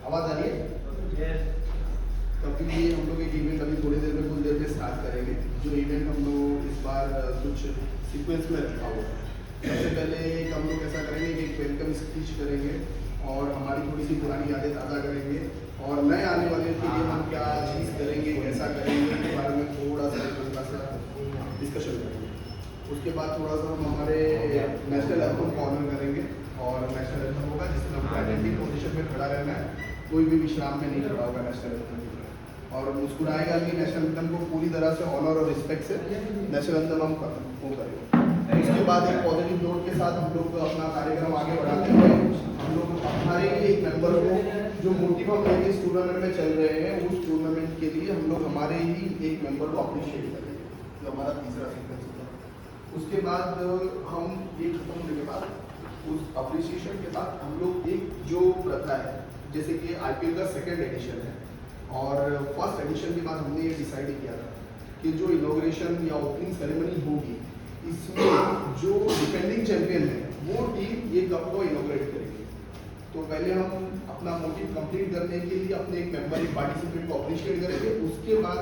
आवाज़ आ रही है? तभी हम लोग एक इवेंट अभी थोड़ी देर में कुछ देर में स्टार्ट करेंगे। जो इवेंट हम लोग इस बार कुछ सीक्वेंस में रखा हुआ है। सबसे पहले हम लोग ऐसा करेंगे कि एक वेलकम स्पीच करेंगे और हमारी थोड़ी सी पुरानी यादें ताज़ा करेंगे और नए आने वाले के लिए हम क्या चीज़ करेंगे, कैसा करेंगे, इसके बारे में थोड़ा सा डिस्कशन करेंगे। उसके बाद थोड़ा सा हम हमारे नेशनल एंथम को ऑनर करेंगे और नेशनल एंथम होगा जिसमें हमको आइडेंटिटी पोजीशन में खड़ा रहना है, कोई भी विश्राम में नहीं खड़ा होगा नेशनल एंथम और मुस्कुराएगा कि नेशनल एंथम को पूरी तरह से ऑनर और रिस्पेक्ट से नेशनल एंथम हम वो करेंगे। उसके बाद एक पॉजिटिव नोट के साथ हम लोग अपना कार्यक्रम आगे बढ़ाते हैं। हम लोग हमारे एक मेंबर को जो मोटिव हम लेके इस टूर्नामेंट में चल रहे हैं, उस टूर्नामेंट के लिए हम लोग हमारे ही एक मेंबर को अप्रिशिएट करेंगे, जो हमारा तीसरा सीक्वेंस होगा। उसके बाद हम ये खत्म होने के बाद उस अप्रिसिएशन के बाद हम लोग एक जो प्रथा है, जैसे कि IPL का सेकेंड एडिशन है और फर्स्ट एडिशन के बाद हमने ये डिसाइड किया था कि जो इनॉग्रेशन या ओपनिंग सेरेमनी होगी, इसमें जो डिफेंडिंग चैंपियन है वो टीम ये कप को इनॉग्रेट करेगी। तो पहले हम अपना मोटिव कंप्लीट करने के लिए अपने एक मेंबर एक पार्टिसिपेंट को अप्रिशिएट करेंगे। उसके बाद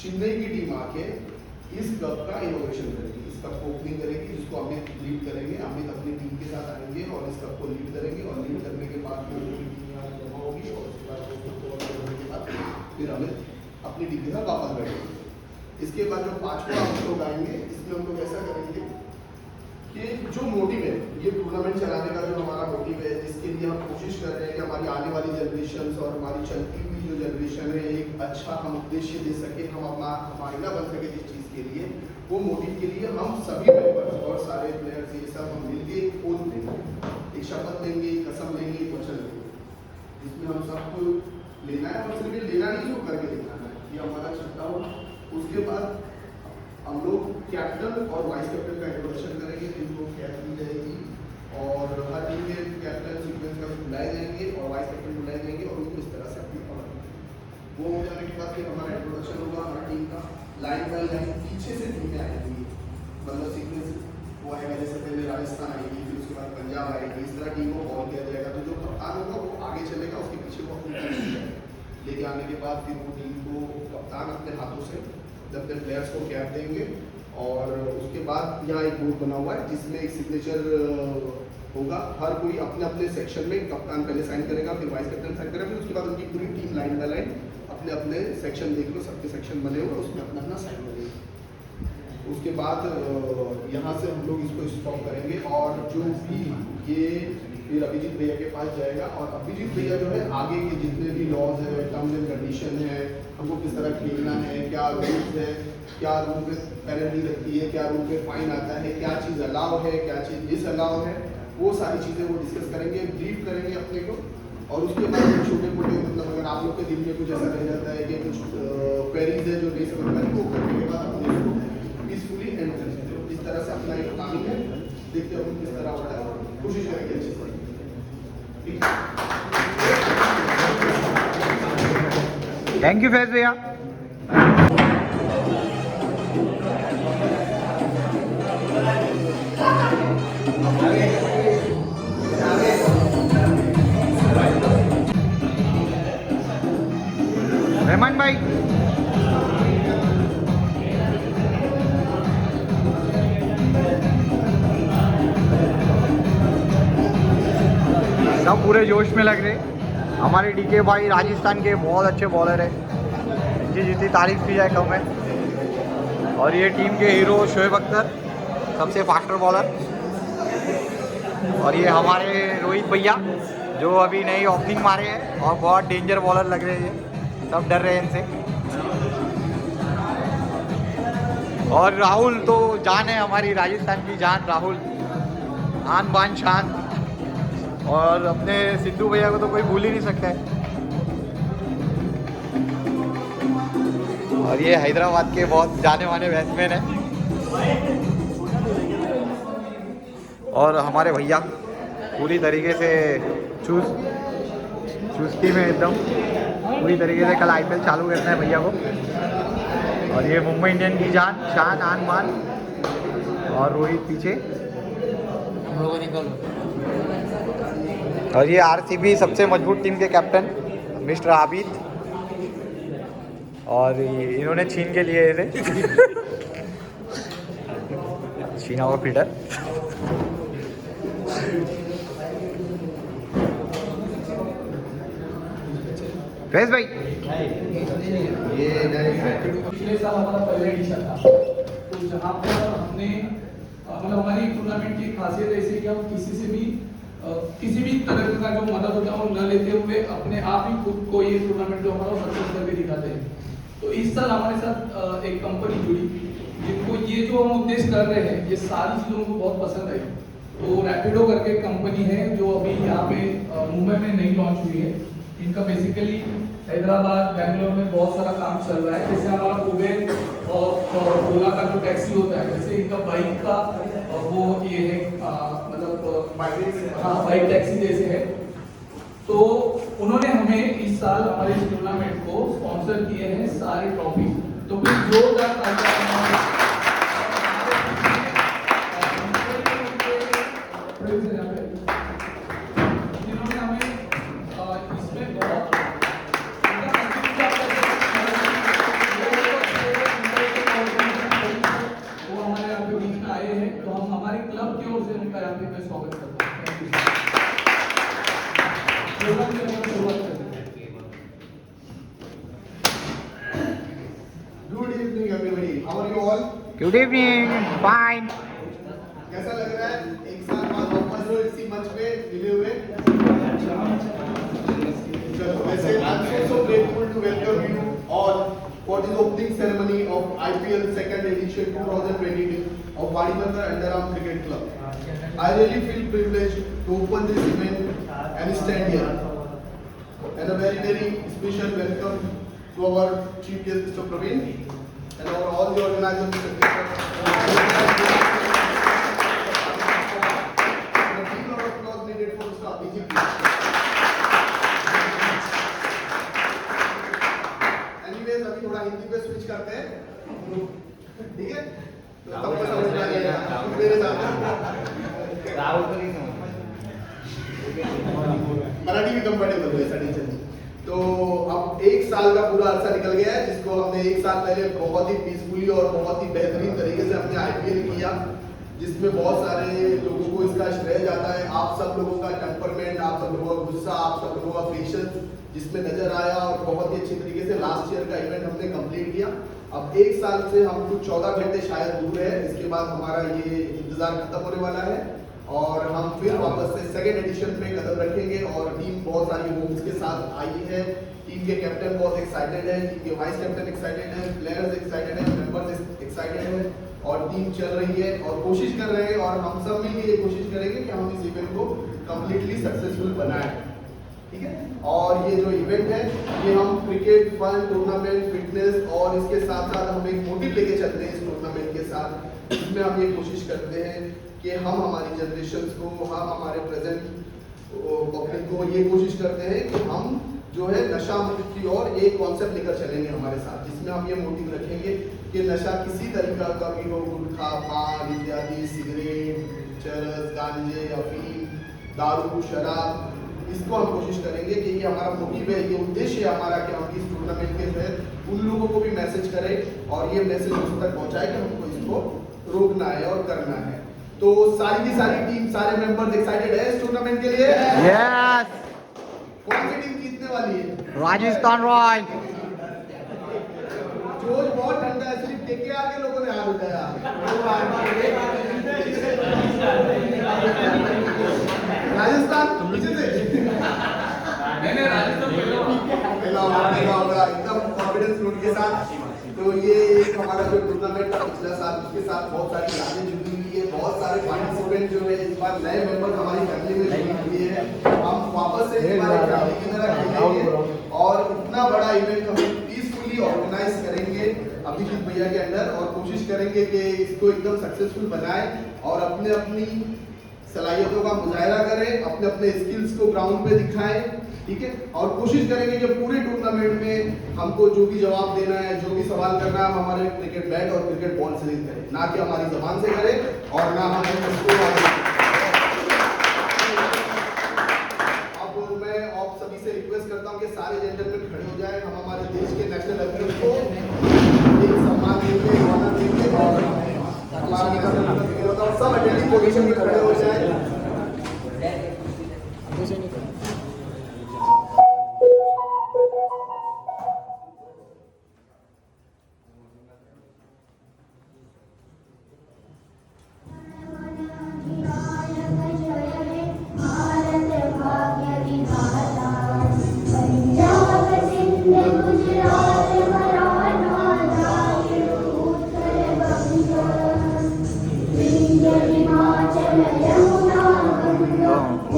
चेन्नई की टीम आके इस कप का इनॉग्रेशन करेगी, इस कप को ओपनिंग करेगी, जिसको अमित लीड करेंगे। अमित अपनी टीम के साथ आएंगे और इस कप को लीड करेंगे और लीड करने के बाद होगी और उसके बाद फिर अमित अपनी टीम के साथ वापस बैठेंगे। इसके बाद जो पांचवा हम लोग आएंगे, इसमें हम लोग ऐसा करेंगे कि जो मोटिव है ये टूर्नामेंट चलाने का, जो हमारा मोटिव है जिसके लिए हम कोशिश कर रहे हैं कि हमारी आने वाली जनरेशन और हमारी चलती हुई जो जनरेशन है एक अच्छा हम उद्देश्य दे सके, हम अपना मायना बन सके जिस चीज़ के लिए, वो मोटिव के लिए हम सभी मेंबर्स और सारे प्लेयर्स ये सब हम मिलकर एक ओथ लेंगे, एक शपथ लेंगे, कसम लेंगे, वचन लेंगे, जिसमें हम सबको लेना है और सिर्फ लेना नहीं, जो करके दिखाना है, ये हमारा छठा होगा। उसके बाद हम लोग कैप्टन और वाइस कैप्टन का इंट्रोडक्शन करेंगे, जिनको कैप दी जाएगी और हर टीम के कैप्टन सीक्वेंस का बुलाए जाएंगे और वाइस कैप्टन बुलाए जाएंगे और उनको इस तरह से अपनी वो हो जाने के बाद फिर हमारा इंट्रोडक्शन होगा हमारी टीम का लाइन बाय लाइन, पीछे से टीमें आएंगी, मतलब सीक्वेंस वो आएगा, जैसे पहले राजस्थान आएगी, फिर उसके बाद पंजाब आएगी, इस तरह टीम को बॉल किया जाएगा। तो जो कप्तान होगा वो आगे चलेगा, उसके पीछे वो अपनी टीम लेके आने के बाद फिर वो टीम को कप्तान अपने हाथों से जब तक प्लेयर्स को कैप देंगे और उसके बाद यहाँ एक बोर्ड बना हुआ है जिसमें एक सिग्नेचर होगा। हर कोई अपने अपने सेक्शन में कप्तान पहले साइन करेगा, फिर वाइस कैप्टन साइन करेगा, फिर उसके बाद उनकी पूरी टीम लाइन बाय लाइन अपने अपने सेक्शन देख लो, सबके सेक्शन बने हुए, उसमें अपना अपना साइन करेंगे। उसके बाद यहाँ से हम लोग इसको स्टॉप करेंगे और जो भी ये फिर अभिजीत भैया के पास जाएगा और अभिजीत भैया जो है आगे के जितने भी लॉज है, टर्म्स एंड कंडीशन है, हमको किस तरह खेलना है, क्या रूल्स है, क्या रूल पे पेनल्टी लगती है, क्या रूल पे फाइन आता है, क्या चीज़ अलाउ है, क्या चीज़ डिसअलाउ है, वो सारी चीज़ें वो डिस्कस करेंगे, ब्रीफ करेंगे अपने को। और उसके बाद छोटे मोटे मतलब अगर आप लोग के दिल में कुछ ऐसा रह जाता है कि कुछ क्वेरीज है जो नहीं समझ पाए, वो करने के बाद अपने इसको पीसफुली एंड कर सकते हो। इस तरह से अपना एक प्लानिंग है, देखते हो किस तरह होता है और कोशिश करेंगे अच्छी से। थैंक यू फैज भैया। रहमान भाई सब पूरे जोश में लग रहे। हमारे डीके भाई राजस्थान के बहुत अच्छे बॉलर है, जी जितनी तारीफ की जाए कम है। और ये टीम के हीरो शोएब अख्तर, सबसे फास्टर बॉलर। और ये हमारे रोहित भैया जो अभी नई ओपनिंग मारे हैं और बहुत डेंजर बॉलर लग रहे हैं, सब डर रहे हैं इनसे। और राहुल तो जान है, हमारी राजस्थान की जान राहुल, आन बान शान। और अपने सिद्धू भैया को तो कोई भूल ही नहीं सकता है। और ये हैदराबाद के बहुत जाने माने बैट्समैन हैं। और हमारे भैया पूरी तरीके से चुस्ती में एकदम पूरी तरीके से कल IPL चालू करना है भैया को। और ये मुंबई इंडियन की जान शान आन बान। और रोहित पीछे, और ये RCB सबसे मजबूत टीम के कैप्टन मिस्टर आबिद, और इन्होंने छीन के लिए थे छीना हुआ फीडर। फैज भाई ये पिछले साल हमारा पहला एडिशन था, तो जहाँ पर हमने मतलब हमारी टूर्नामेंट की खासियत ऐसी कि हम किसी भी तरह का जो मदद होता है वो न लेते हुए अपने आप ही खुद को ये टूर्नामेंट जो हमारा सक्सेस करके दिखाते हैं। तो इस साल हमारे साथ एक कंपनी जुड़ी जिनको ये जो हम उद्देश्य कर रहे हैं ये सारी चीज़ों को बहुत पसंद आई। तो रैपिडो करके कंपनी है जो अभी यहाँ पे मुंबई में नई लॉन्च हुई है। इनका बेसिकली हैदराबाद, बैंगलोर में बहुत सारा काम चल रहा है। जैसे हमारा उबेर और ओला का जो टैक्सी होता है, जैसे इनका बाइक का वो ये है मतलब बाइक टैक्सी जैसे है। तो उन्होंने हमें इस साल हमारे इस टूर्नामेंट को स्पॉन्सर किए हैं सारे ट्रॉफी। तो कुछ जोरदार जिन्होंने हमें इसमें बहुत वो हमारे यहाँ पे बीच में आए हैं, तो हम हमारे क्लब की ओर से उनका यहाँ पे मैं स्वागत करता हूँ। Good evening everybody, how are you all? Good evening, fine. कैसा लग रहा है एक साल बाद वापस हो इसी मंच पे मिले हुए? चलो, वैसे I am so grateful to welcome you all for this opening ceremony of IPL second edition 2022 of Vadimandra Underarm Cricket Club. I really feel privileged to open this event and stand here. And a very special welcome to our chief guest Mr. Praveen and all the organizers. A big round of applause needed for Mr. Abhijit. Anyways, अभी थोड़ा हिंदी पे switch करते हैं, ठीक है? तो सबको समझ में आ जाएगा, मेरे साथ मराठी भी कंफर्टेबल है साड़ी चली। तो अब एक साल का पूरा अरसा निकल गया है, जिसको हमने एक साल पहले बहुत ही पीसफुली और बहुत ही बेहतरीन तरीके से हमने आईपीएल किया, जिसमें बहुत सारे लोगों को इसका श्रेय जाता है। आप सब लोगों का टेम्परमेंट, आप सब लोगों का गुस्सा, आप सब लोगों का पेशेंस जिसमें नजर आया, और बहुत ही अच्छी तरीके से लास्ट ईयर का इवेंट हमने कंप्लीट किया। अब एक साल से हम कुछ 14 घंटे शायद दूर है, इसके बाद हमारा ये इंतजार खत्म होने वाला है और हम फिर वापस से सेकेंड एडिशन पे कदम रखेंगे। और टीम बहुत सारी होम्स के साथ आई है, टीम के कैप्टन बहुत एक्साइटेड है, टीम के वाइस कैप्टन एक्साइटेड है, प्लेयर्स एक्साइटेड है, मेंबर्स एक्साइटेड है, और टीम चल रही है और कोशिश कर रहे हैं, और हम सब मिलकर ये कोशिश करेंगे कि हम इस इवेंट को कम्प्लीटली सक्सेसफुल बनाएं, ठीक है? और ये जो इवेंट है ये हम क्रिकेट, फन, टूर्नामेंट, फिटनेस और इसके साथ साथ हम एक मोटिव लेके चलते हैं इस टूर्नामेंट के साथ, जिसमें हम ये कोशिश करते हैं कि हम हमारी जनरेशन्स को, हम हमारे प्रेजेंट पब्लिक को ये कोशिश करते हैं कि हम जो है नशा मुक्त की ओर एक कॉन्सेप्ट लेकर चलेंगे हमारे साथ, जिसमें हम ये मोटिव रखेंगे कि नशा किसी तरीका का भी हो, गुटखा, पान इत्यादि, सिगरेट, चरस, गांजे, अफीम, दारू, शराब, इसको हम कोशिश करेंगे कि ये हमारा मोटिव है, ये उद्देश्य है हमारा कि हम इस टूर्नामेंट के तहत उन लोगों को भी मैसेज करें और ये मैसेज उस तक पहुंचाए कि हमको इसको रोकना है और करना है। तो सारी की सारी टीम, सारे मेंबर्स एक्साइटेड है इस टूर्नामेंट के लिए? यस। कौन सी टीम जीतने वाली है? राजस्थान रॉयल। जोश बहुत ठंडा है, सिर्फ केकेआर के लोगों ने हाथ उठाया। राजस्थान पीछे से मैंने राजस्थान पहला होगा एकदम कॉन्फिडेंस नोट के साथ। तो ये एक हमारा जो टूर्नामेंट था पिछला साल, उसके साथ बहुत सारी यादें जुड़ी हुई है, बहुत सारे पार्टिसिपेंट जो है इस बार नए मेंबर हमारी फैमिली में जुड़े हुए हैं। हम वापस से एक बार फैमिली की तरह खेलेंगे और इतना बड़ा इवेंट हम पीसफुली ऑर्गेनाइज करेंगे अभिजीत भैया के अंडर, और कोशिश करेंगे कि इसको एकदम सक्सेसफुल बनाएं और अपने अपनी सलाहियतों का मुजाहरा करें, अपने अपने स्किल्स को ग्राउंड पे दिखाएं, ठीक है? और कोशिश करेंगे कि पूरे टूर्नामेंट में हमको जो भी जवाब देना है, जो भी सवाल करना है, हम हमारे क्रिकेट बैट और क्रिकेट बॉल से करें, ना कि हमारी जबान से करें और ना हम उसको। अब मैं आप सभी से से रिक्वेस्ट करता हूँ कि सारे जेंटलमैन खड़े हो जाएं, हम हमारे देश के नेशनल एंथम को एक सम्मान देंगे, ऑनर देंगे और हमारा सब अटेंडिंग पोजीशन में खड़े हो जाए।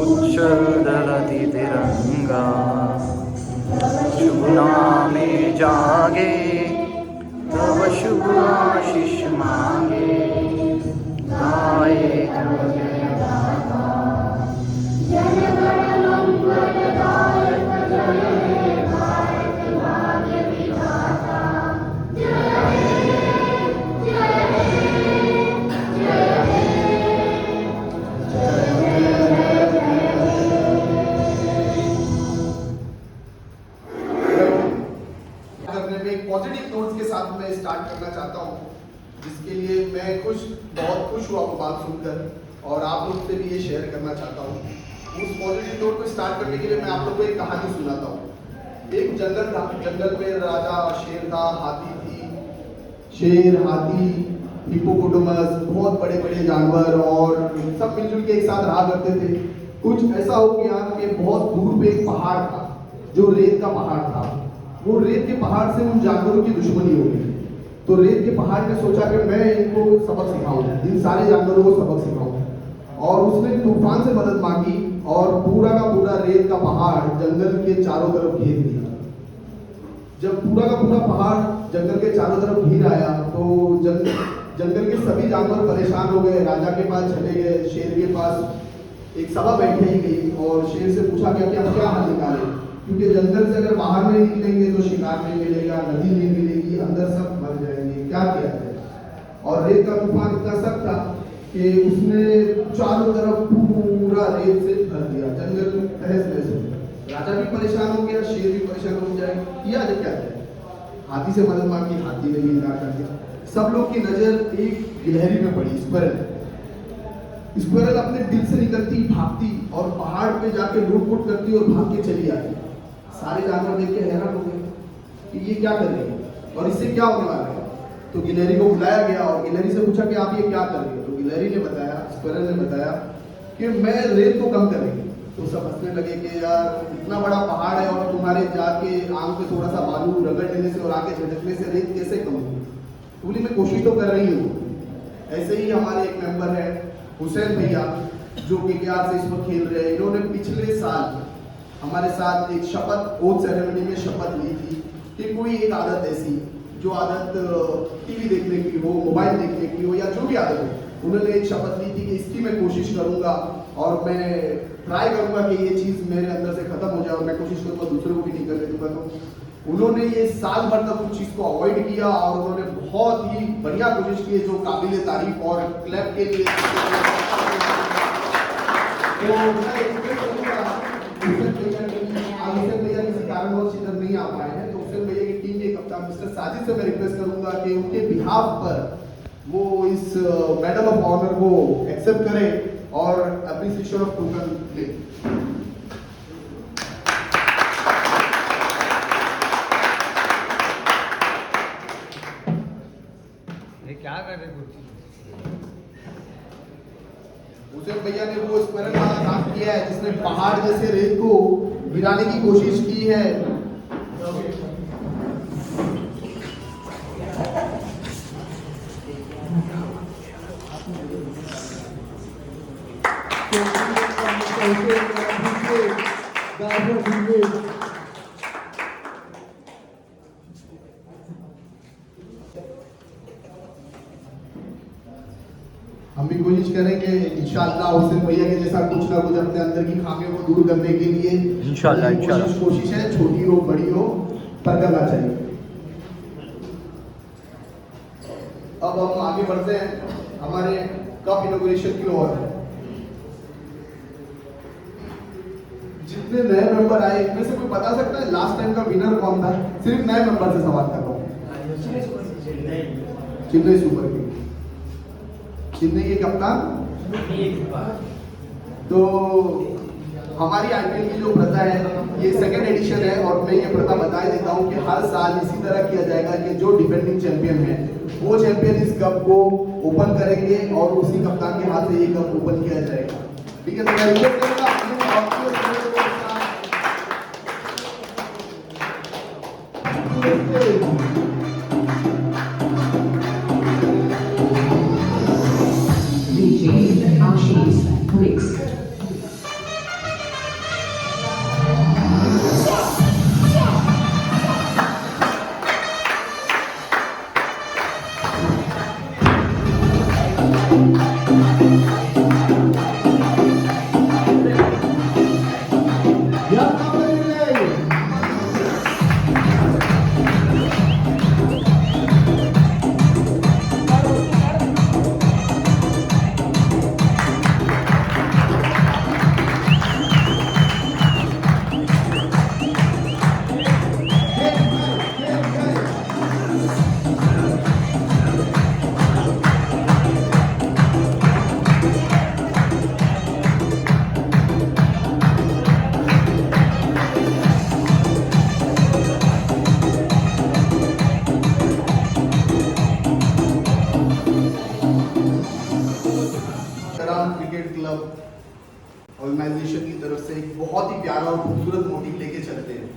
उच्छलति तिरंगा शुभ नामे जागे तब शुभ आशीष मांगे गाए जय गाथा जन गण मंगलदायक जय हे भारत भाग्य विधाता जय हे जय पॉजिटिव नोट्स के साथ मैं स्टार्ट करना चाहता हूँ, जिसके लिए मैं बहुत खुश हुआ वो बात सुनकर और आप लोग से भी ये शेयर करना चाहता हूँ। उस पॉजिटिव नोट को स्टार्ट करने के लिए मैं आप लोग को एक कहानी सुनाता हूँ। एक जंगल था, जंगल में राजा शेर था, हाथी थी, शेर हाथी हिप्पोपोटामस बहुत बड़े बड़े जानवर और सब मिलजुल के एक साथ रहा करते थे। कुछ ऐसा हो गया कि बहुत दूर पे एक पहाड़ था जो रेत का पहाड़ था। वो रेत के पहाड़ से उन जानवरों की दुश्मनी हो गई। तो रेत के पहाड़ ने सोचा कि मैं इनको सबक सिखाऊं, इन सारे जानवरों को सबक सिखाऊं और उसने तूफान से मदद मांगी और पूरा का पूरा रेत का पहाड़ जंगल के चारों तरफ घेर दिया। जब पूरा का पूरा पहाड़ जंगल के चारों तरफ घिर आया तो जंगल के सभी जानवर परेशान हो गए, राजा के पास चले गए। शेर के पास एक सभा बैठाई गई और शेर से पूछा गया कि अब क्या हल निकालें, क्योंकि जंगल से अगर बाहर नहीं निकलेंगे तो शिकार नहीं मिलेगा, नदी नहीं मिलेगी, अंदर सब मर जाएंगे, क्या किया जाए। और रेत का तूफान इतना सख्त था कि उसने चारों तरफ पूरा रेत से भर दिया, जंगल तहस नहस हो गया। राजा भी परेशान हो गया, शेर भी परेशान हो जाए, किया जब क्या जाए। हाथी से मदद मांगी, हाथी ने भी इनकार कर दिया। सब लोग की नजर एक गिलहरी में पड़ी, स्क्वायरल अपने दिल से निकलती, भागती और पहाड़ पे जाके लूट-फूट करती और भाग के चली आती। सारे जानवर देख के हैरान हो गए कि ये क्या कर रही है और इससे क्या होने वाला है। तो गिलहरी को बुलाया गया और गिलहरी से पूछा कि आप ये क्या कर रही हो। तो गिलहरी ने बताया, स्क्वायरल ने बताया कि मैं रेत को कम करेंगे। तो सब हंसने लगे कि यार इतना बड़ा पहाड़ है और तुम्हारे जाके आंख पे थोड़ा सा बालू रगड़ लेने से और आके झटकने से रेत कैसे कम होगी। तो बोली मैं कोशिश तो कर रही हूँ। ऐसे ही हमारे एक मेंबर है हुसैन भैया जो KKR से इस वक्त खेल रहे हैं। इन्होंने पिछले साल हमारे साथ एक शपथ ओथ सेरेमनी में शपथ ली थी कि कोई एक आदत ऐसी जो आदत टीवी देखने की हो, मोबाइल देखने की हो या जो भी आदत हो, उन्होंने एक शपथ ली थी कि इसकी मैं कोशिश करूंगा और मैं ट्राई करूंगा कि ये चीज़ मेरे अंदर से खत्म हो जाए और मैं कोशिश करूंगा दूसरों को भी नहीं करने दूंगा। तो उन्होंने ये साल भर तक उस चीज़ को अवॉइड किया और उन्होंने बहुत ही बढ़िया कोशिश की जो काबिल तारीफ और क्लब के लिए। भैया किसी कारणवश इधर नहीं आ पाए हैं, तो हुसैन भैया की टीम के कप्तान मिस्टर साजिद से मैं रिक्वेस्ट करूंगा कि उनके बिहाफ पर वो इस मेडल ऑफ ऑनर को एक्सेप्ट करें और एप्रिसिएशन ऑफ टोकन ले। क्या कर रहे हैं? हुसैन भैया ने वो स्क्वायरल वाला काम किया है जिसने पहाड़ जैसे रेत को गिराने की कोशिश की है। हम भी कोशिश करेंगे इंशाअल्लाह हुसैन भैया के जैसा कुछ ना कुछ अपने अंदर की खामियों को दूर करने के लिए इंशाअल्लाह कोशिश है, छोटी हो बड़ी हो पर करना चाहिए। अब हम आगे बढ़ते हैं हमारे कप इनॉग्रेशन की ओर। जितने जितने नए मेंबर आए इनमें से कोई बता सकता है लास्ट टाइम का विनर कौन था? सिर्फ नए मेंबर से सवाल कर रहा हूँ। चेन्नई सुपर किंग, चेन्नई के कप्तान। तो हमारी आईपीएल की जो प्रथा है ये सेकंड एडिशन है और मैं ये प्रथा बता देता हूँ कि हर साल इसी तरह किया जाएगा कि जो डिफेंडिंग चैंपियन है वो चैंपियन इस कप को ओपन करेंगे और उसी कप्तान के हाथ से ये कप ओपन किया जाएगा। ठीक है, तो मैं रिक्वेस्ट करूंगा DJ Ashish Bricks. Cricket club organization की तरफ से एक बहुत ही प्यारा और खूबसूरत मोटिव लेके चलते हैं।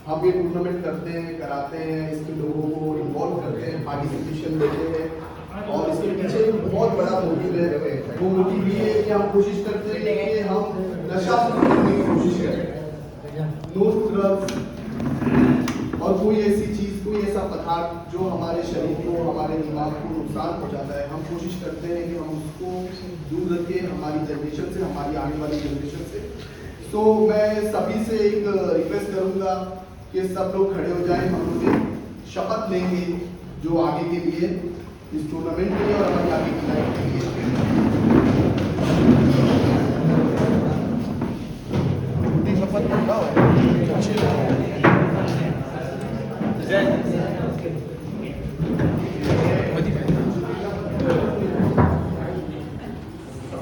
हम ये टूर्नामेंट करते हैं, कराते हैं, इसके लोगों को इन्वॉल्व करते हैं, पार्टिसिपेशन देते हैं और इसके पीछे एक बहुत बड़ा मोटिव है। वो मोटिव ये है कि हम कोशिश करते हैं कि हम नशा मुक्त करने की कोशिश करें। नो ड्रग्स और कोई ऐसी चीज़, कोई ऐसा पदार्थ जो हमारे शरीर को, हमारे दिमाग को नुकसान पहुंचाता है, हम कोशिश करते हैं कि हम उसको दूर रखें हमारी जनरेशन से, हमारी आने वाली जनरेशन से। तो मैं सभी से एक रिक्वेस्ट करूंगा कि सब लोग खड़े हो जाएं, हम लोग शपथ लेंगे जो आगे के लिए, इस टूर्नामेंट के लिए और हमारी आगे की लाइफ के लिए। शपथ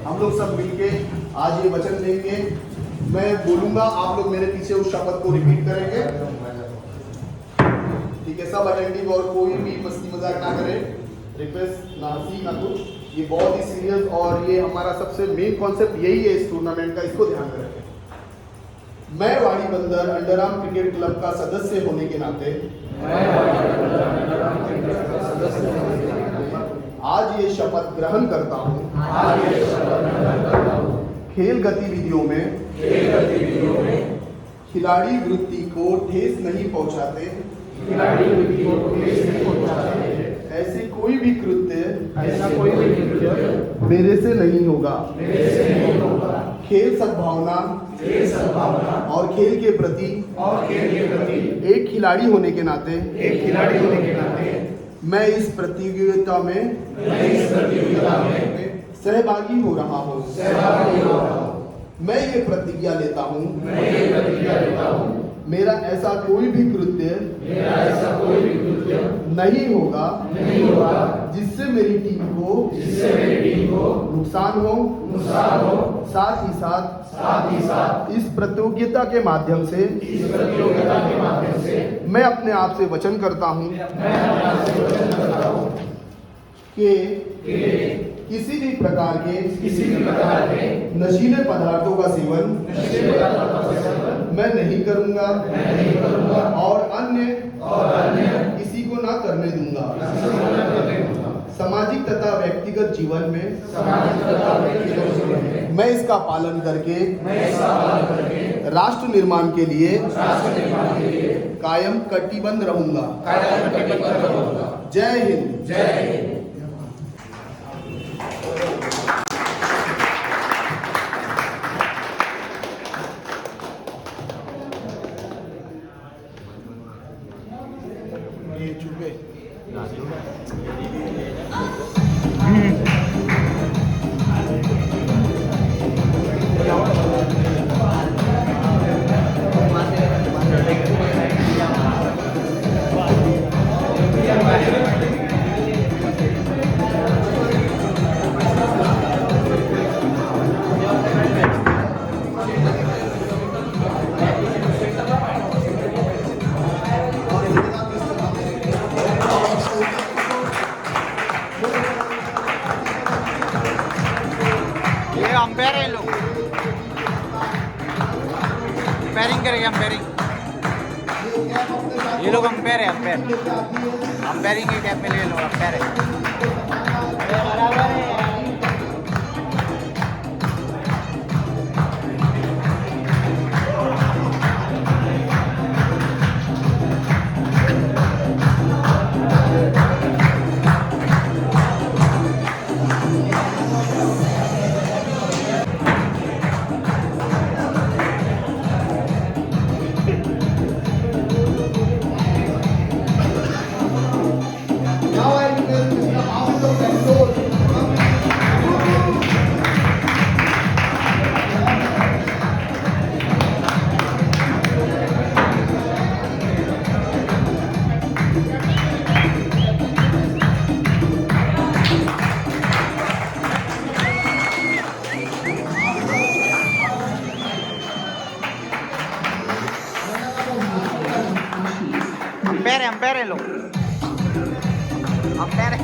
हम लोग सब मिलके आज ये वचन देंगे। मैं बोलूंगा, आप लोग मेरे पीछे उस शपथ को रिपीट करेंगे। ठीक है, सब अटेंटिव और कोई भी मस्ती मजाक ना करे, रिक्वेस्ट ना हंसी ना कुछ। ये बहुत ही सीरियस और ये हमारा सबसे मेन कॉन्सेप्ट यही है इस टूर्नामेंट का, इसको ध्यान में रखें। मैं वाड़ी बंदर अंडरआर्म क्रिकेट क्लब का सदस्य होने के नाते आज ये शपथ ग्रहण करता हूँ खेल गतिविधियों में खिलाड़ी वृत्ति को ठेस नहीं पहुँचाते, ऐसे कोई भी कृत्य मेरे से नहीं होगा। खेल सद्भावना और खेल के प्रति एक खिलाड़ी होने के नाते मैं इस प्रतियोगिता में सहभागी हो रहा हूँ। मैं ये प्रतिज्ञा लेता हूँ मेरा ऐसा कोई भी कृत्य नहीं होगा जिससे मेरी टीम को नुकसान हो। साथ ही साथ इस प्रतियोगिता के माध्यम से मैं अपने आप से वचन करता हूँ कि किसी भी प्रकार के नशीले पदार्थों का सेवन मैं नहीं करूंगा और अन्य किसी को ना करने दूंगा। सामाजिक तथा व्यक्तिगत जीवन में मैं इसका पालन करके राष्ट्र निर्माण के लिए कायम कटिबद्ध रहूंगा। जय हिंद। ये लोग अंपायर है, अंपायर, अंपायरिंग के कैप में ये लोग अंपायर है। Now I request Mr. Avilo Bengal. Umpire है लोग, अंपायर है।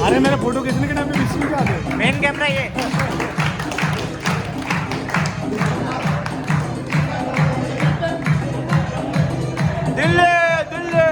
अरे मेरा फोटो खींचने के टाइम पे मिस क्या आते मेन कैमरा ये। Delhi Delhi.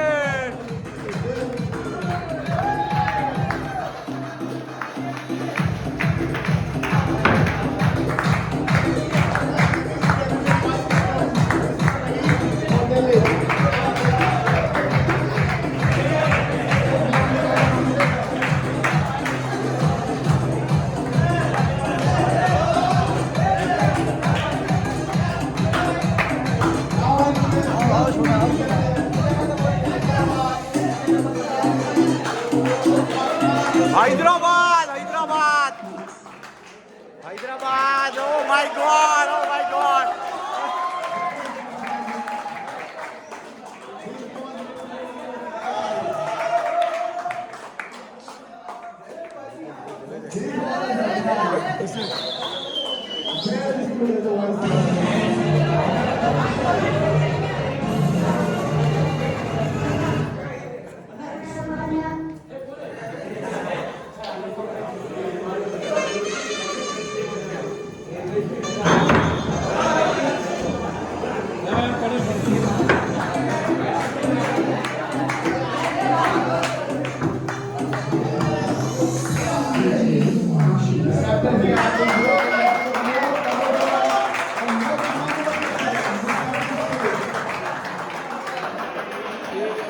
Hyderabad Hyderabad Hyderabad. Oh my God, oh my God.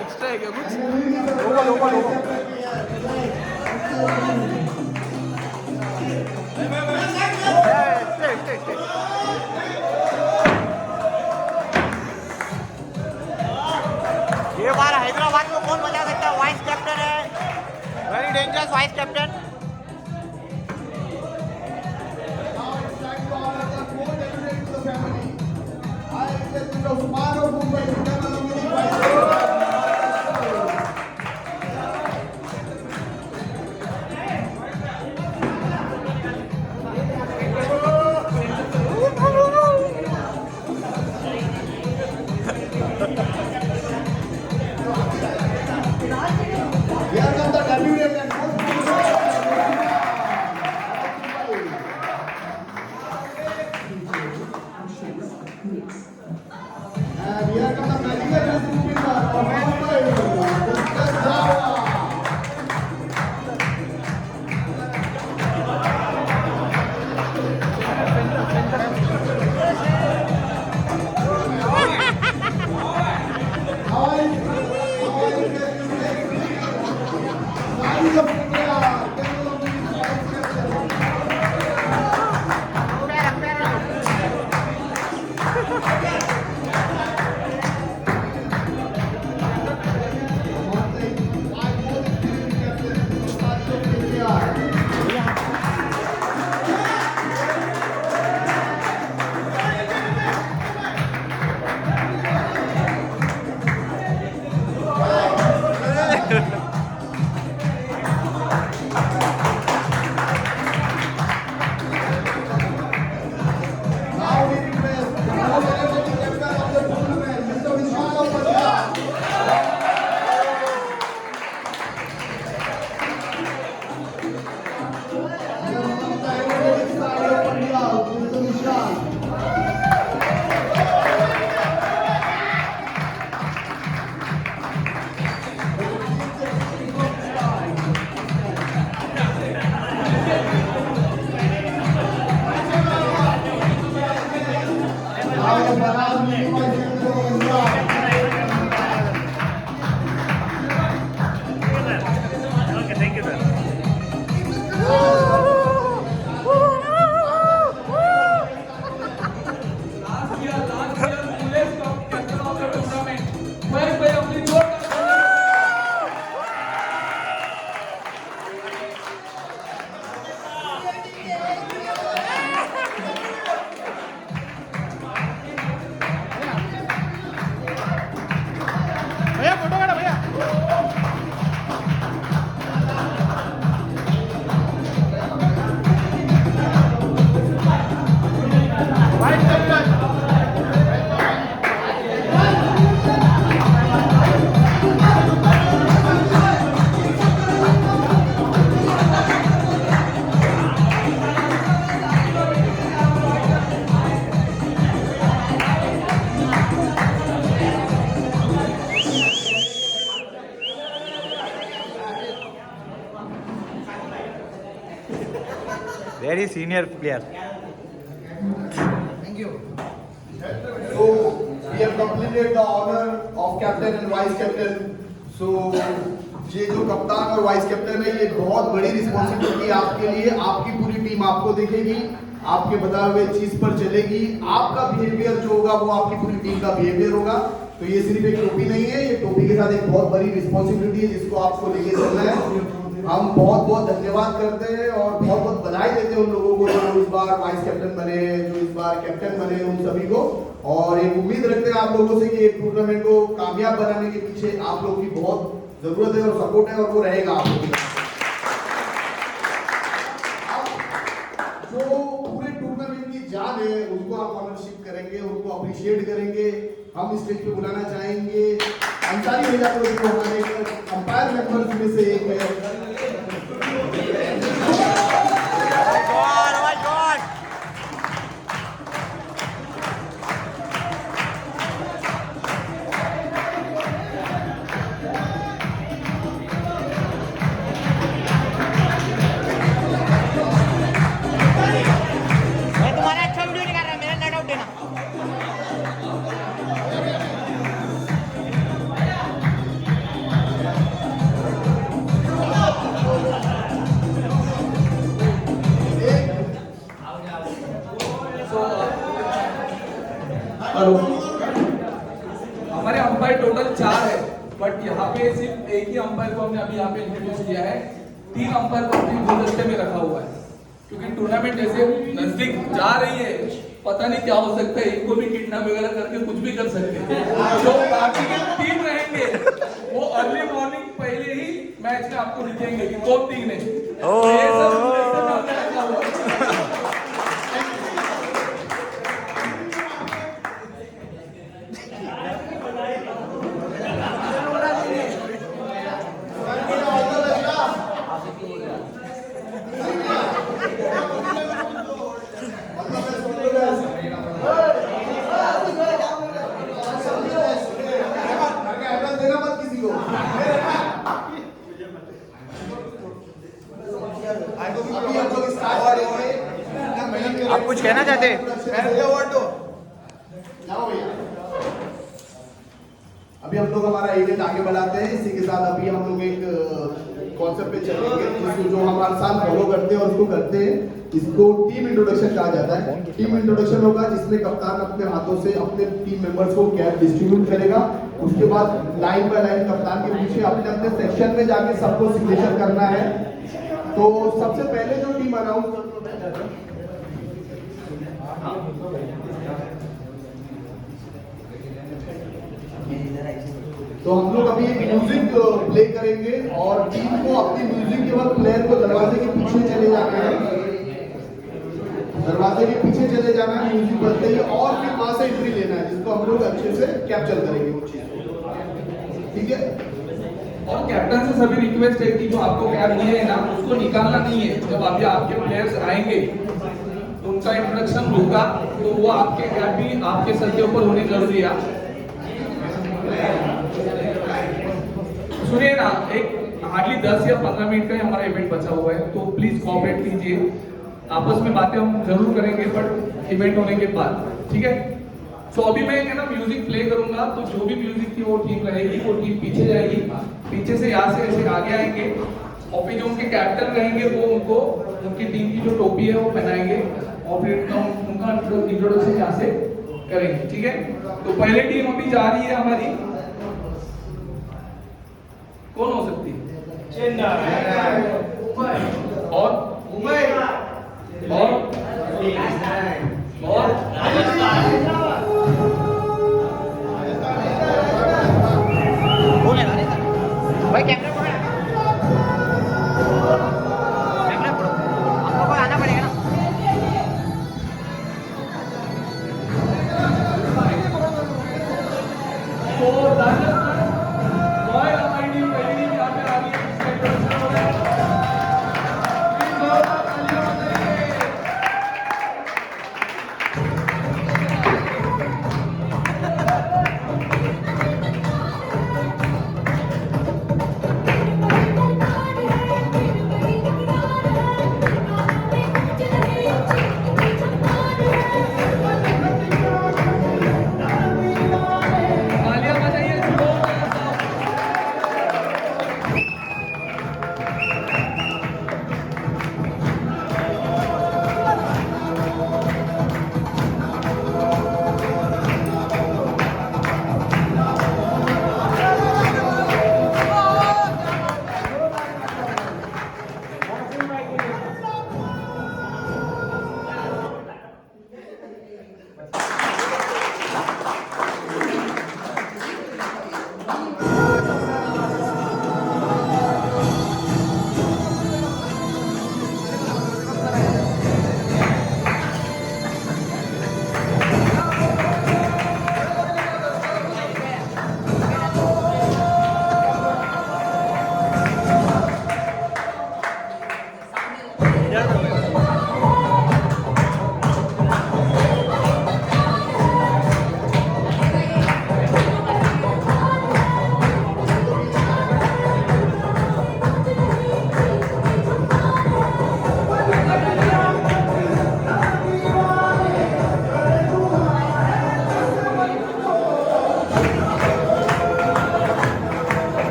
Extra है क्या कुछ? ये बार हैदराबाद को कौन बचा सकता है? वाइस कैप्टन है, very dangerous vice captain. Here comes the WWF. Very senior player. So we have completed the honor of captain and vice captain. So ये जो कप्तान और वाइस कैप्टन है, ये बहुत बड़ी रिस्पॉन्सिबिलिटी है आपके लिए. आपकी पूरी टीम आपको देखेगी, आपके बताए हुए चीज पर चलेगी. आपका बिहेवियर जो होगा वो आपकी पूरी टीम का बिहेवियर होगा. तो ये सिर्फ एक टोपी नहीं है, ये टोपी के साथ एक बहुत बड़ी रिस्पॉन्सिबिलिटी है जिसको आपको लेके चलना है. हम बहुत बहुत धन्यवाद करते हैं और बहुत बहुत बधाई देते हैं उन लोगों को जो इस बार वाइस कैप्टन बने, जो इस बार कैप्टन बने, उन सभी को. और एक उम्मीद रखते हैं आप लोगों से कि एक टूर्नामेंट को कामयाब बनाने के पीछे आप लोगों की बहुत जरूरत है और सपोर्ट है, और वो रहेगा आप लोगों का. जो पूरे टूर्नामेंट की जान है उनको हम ऑनरशिप करेंगे, उनको अप्रिशिएट करेंगे. हम स्टेज पे बुलाना चाहेंगे अंसारी भैया को, जो हमारे अंपायर मेंबर्स में से एक है. मैं तुम्हारा अच्छा वीडियो नहीं कर रहा, मेरा नेट आउट देना. हमारे अंपायर टोटल 4 है, बट यहाँ पे सिर्फ एक ही अंपायर को हमने अभी यहाँ पे इंट्रोड्यूस किया है. 3 अंपायर को अपने गुलदस्ते में रखा हुआ है, क्योंकि टूर्नामेंट जैसे नजदीक जा रही है, पता नहीं क्या हो सकता है. इनको भी किडनैप वगैरह करके कुछ भी कर सकते हैं. जो बाकी के 3 रहेंगे वो अर्ली मॉर्निंग पहले ही मैच में आपको दिखेंगे कि कौन 3 है. तो ये सब गुलदस्ते में हमने रखा हुआ है. आप कुछ कहना चाहते हैं? अभी हम लोग हमारा इवेंट आगे बढ़ाते हैं. इसी के साथ अभी हम लोग एक कॉन्सेप्ट पे चलेंगे जिसको जो हम हर साल फॉलो करते हैं और उसको करते हैं. इसको टीम इंट्रोडक्शन कहा जाता है. टीम इंट्रोडक्शन होगा जिसमें कप्तान अपने हाथों से अपने टीम मेंबर्स को कैप डिस्ट्रीब्यूट करेगा. उसके बाद लाइन बाय लाइन कप्तान के पीछे अपने अपने सेक्शन में जाके सबको सिग्नेचर करना है. तो सबसे पहले जो टीम अनाउंस तो हम लोग अभी एक म्यूजिक प्ले करेंगे और टीम को अपनी म्यूजिक के बाद प्लेयर को दरवाजे के पीछे चले जाना है. दरवाजे के पीछे चले जाना है म्यूजिक बजते ही, और फिर वहां से एंट्री लेना है जिसको हम लोग अच्छे से कैप्चर करेंगे वो चीज. ठीक है. और कैप्टन से सभी रिक्वेस्ट है कि जो आपको कैप दिए है ना, उसको निकालना नहीं है. जब अभी आपके प्लेयर्स आएंगे उनका इंट्रोडक्शन होगा तो वो आपके कैप भी आपके सर के ऊपर होने जरूरी है. सुनिए ना, एक हार्डली 10 या 15 मिनट का ही हमारा इवेंट बचा हुआ है, तो प्लीज कोऑपरेट कीजिए. आपस में बातें हम जरूर करेंगे बट इवेंट होने के बाद. ठीक है. तो अभी मैं ना म्यूजिक प्ले करूंगा, तो जो भी म्यूजिक की वो टीम रहेगी वो टीम पीछे जाएगी. पीछे से यहाँ से ऐसे आगे आएंगे और फिर जो उनके कैप्टन रहेंगे वो उनको उनकी टीम की जो टोपी है वो पहनाएंगे और फिर उनका इंट्रोडक्शन यहाँ से करेंगे. ठीक है. तो पहले टीम अभी जा रही है हमारी. कौन हो सकती है? और भाई कैमरा पकड़, कैमरा पकड़ो, आपको आना पड़ेगा ना. तो रॉयल हमारी टीम पहली टीम यहाँ पे आ गई है. इसका इंट्रोडक्शन हो रहा है. प्लीज जोरदार तालियां बजाइए.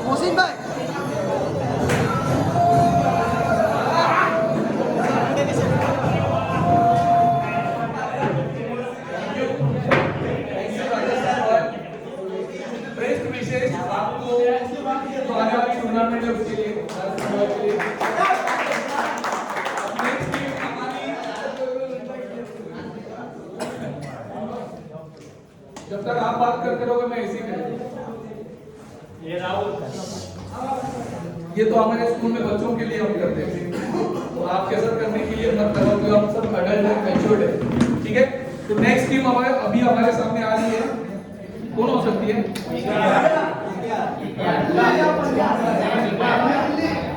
मोहसिन भाई बेस्ट विशेष आपको जो आने वाली टूर्नामेंट है उसके लिए नेक्स्ट टीम हमारी जब तक आप बात करते रहोगे मैं ऐसे ही करूंगा। ये तो हमारे स्कूल में बच्चों के लिए हम करते हैं तो आपके साथ करने के लिए मत करो क्योंकि हम सब अडल्ट है मैच्योर्ड है ठीक है। तो नेक्स्ट टीम हमारे अभी हमारे सामने आ रही है कौन हो सकती है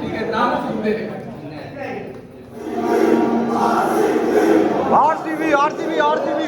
ठीक है नाम सुनते हैं आरसीबी आरसीबी आरसीबी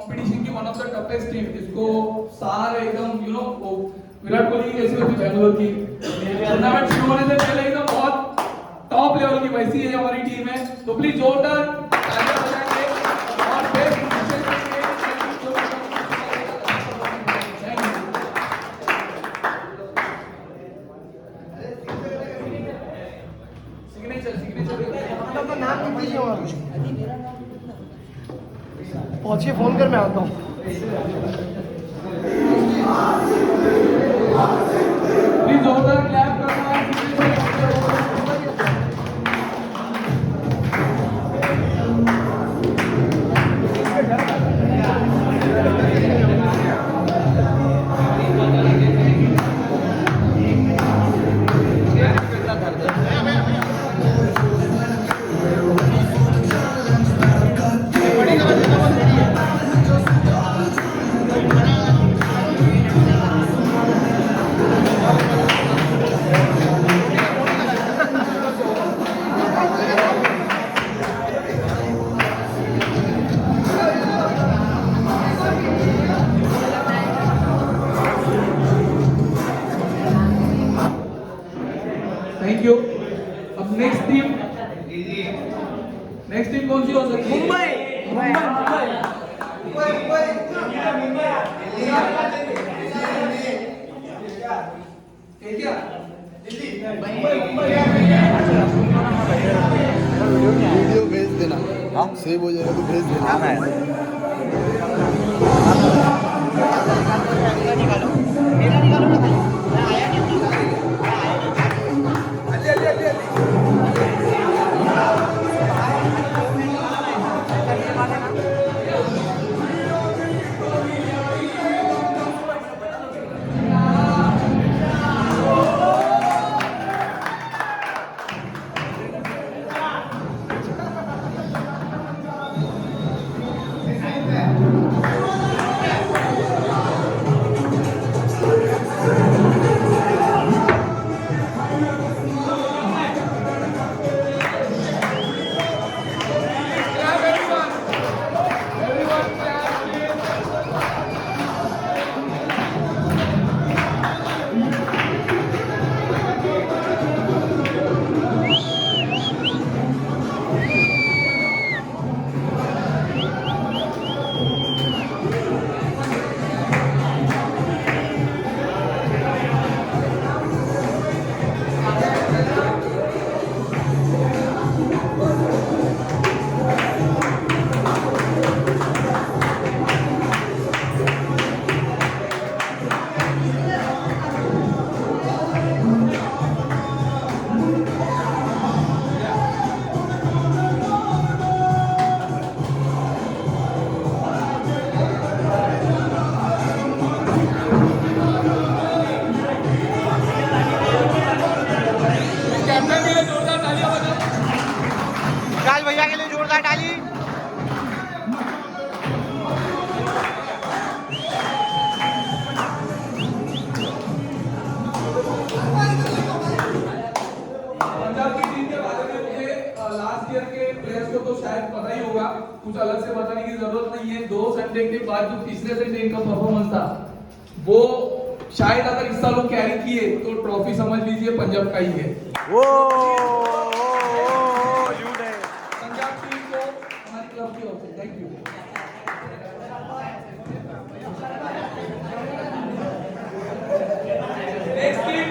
कंपटीशन की one of the toughest team जिसको सारे एकदम यू नो विराट कोहली की ऐसी होती बैंगलोर की टूर्नामेंट शुरू होने से पहले एकदम बहुत टॉप लेवल की वैसी है हमारी टीम है तो प्लीज जोरदार तालियां बजाएंगे और बेस्ट विशेष पहुंच के फोन कर मैं आता हूँ प्लीज जोरदार क्लैप करना है थैंक यू। अब नेक्स्ट टीम कौन सी हो सकती है? मुंबई क्या वीडियो भेज देना हाँ सेव हो जाएगा तो भेज देना है निकालो मेरा निकालो ना भाई मैं आया नहीं जोरदार ताली। पंजाब की टीम के बारे में मुझे लास्ट ईयर के प्लेयर्स को तो शायद पता ही होगा, कुछ अलग से बताने की जरूरत नहीं है। 2 संडे के बाद जो तीसरे संडे इनका परफॉर्मेंस था, वो शायद अगर इस साल वो कैरी किए तो ट्रॉफी समझ लीजिए पंजाब का ही है। वो पंजाब टीम को हमारी क्लब की ओर से थैंक यू। नेक्स्ट टीम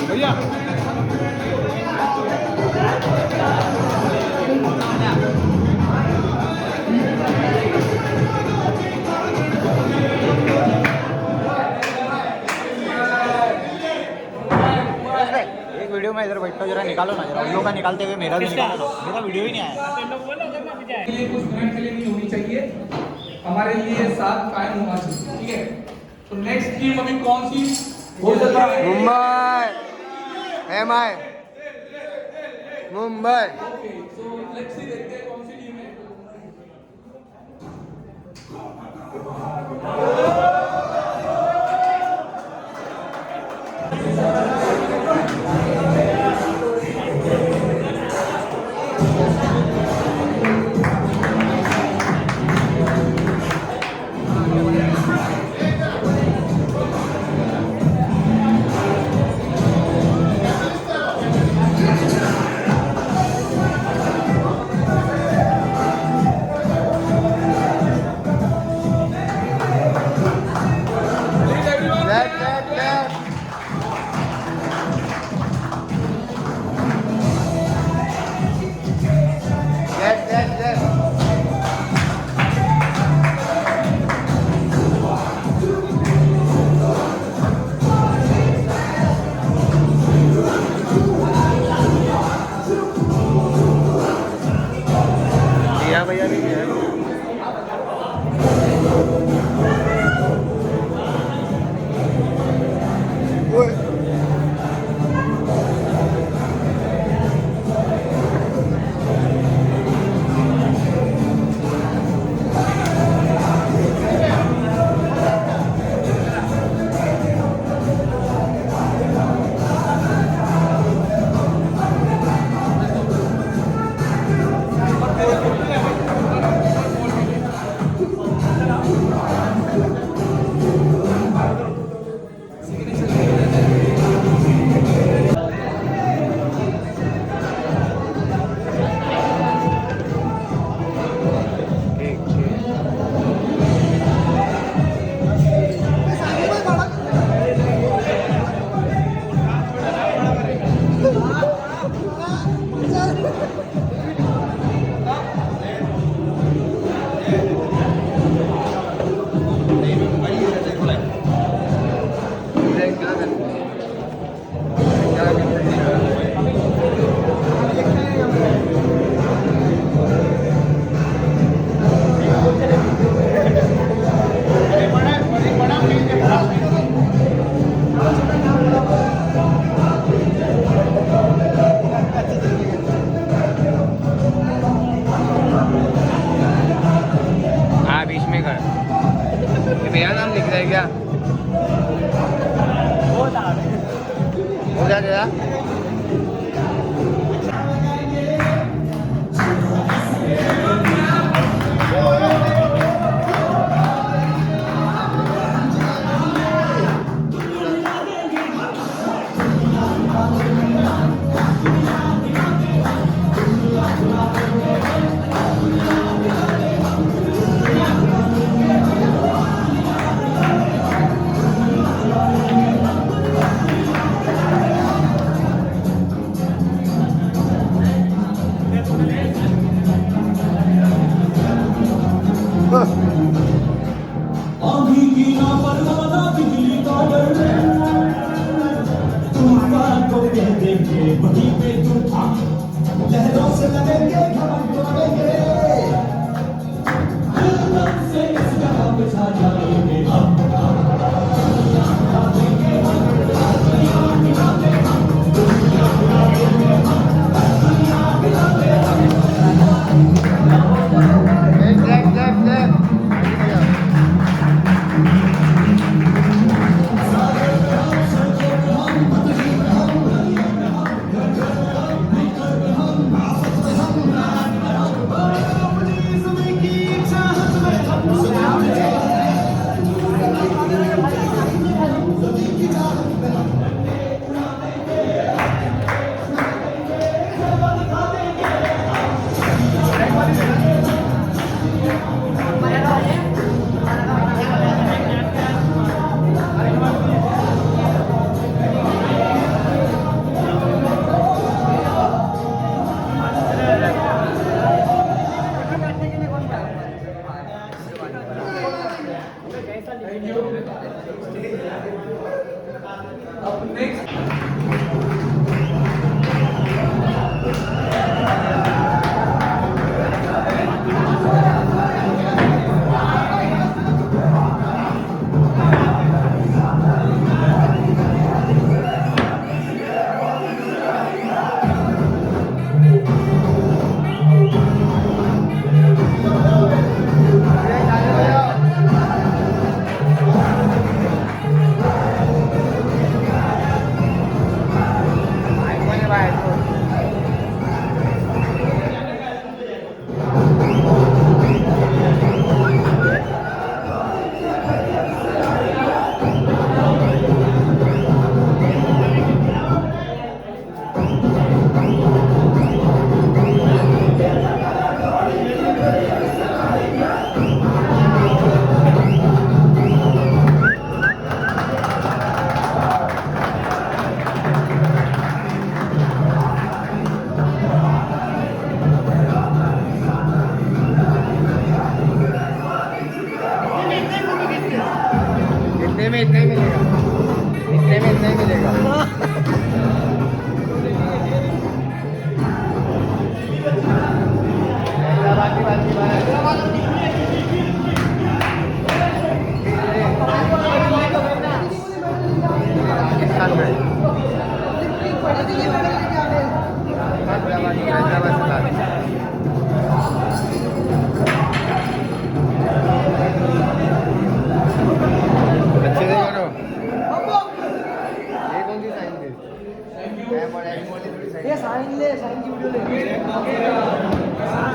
भैया एक वीडियो में इधर बैठो, जरा निकालो ना, जरा उन लोगों का निकालते हुए मेरा भी निकालो, मेरा वीडियो ही नहीं आया। ये कुछ मिनट के लिए नहीं होनी चाहिए, हमारे लिए साथ कायम होना चाहिए, ठीक है। तो नेक्स्ट टीम अभी कौन सी हो सकता है? Mumbai MI Mumbai. Okay, so let's see, देखते हैं कौन सी टीम है।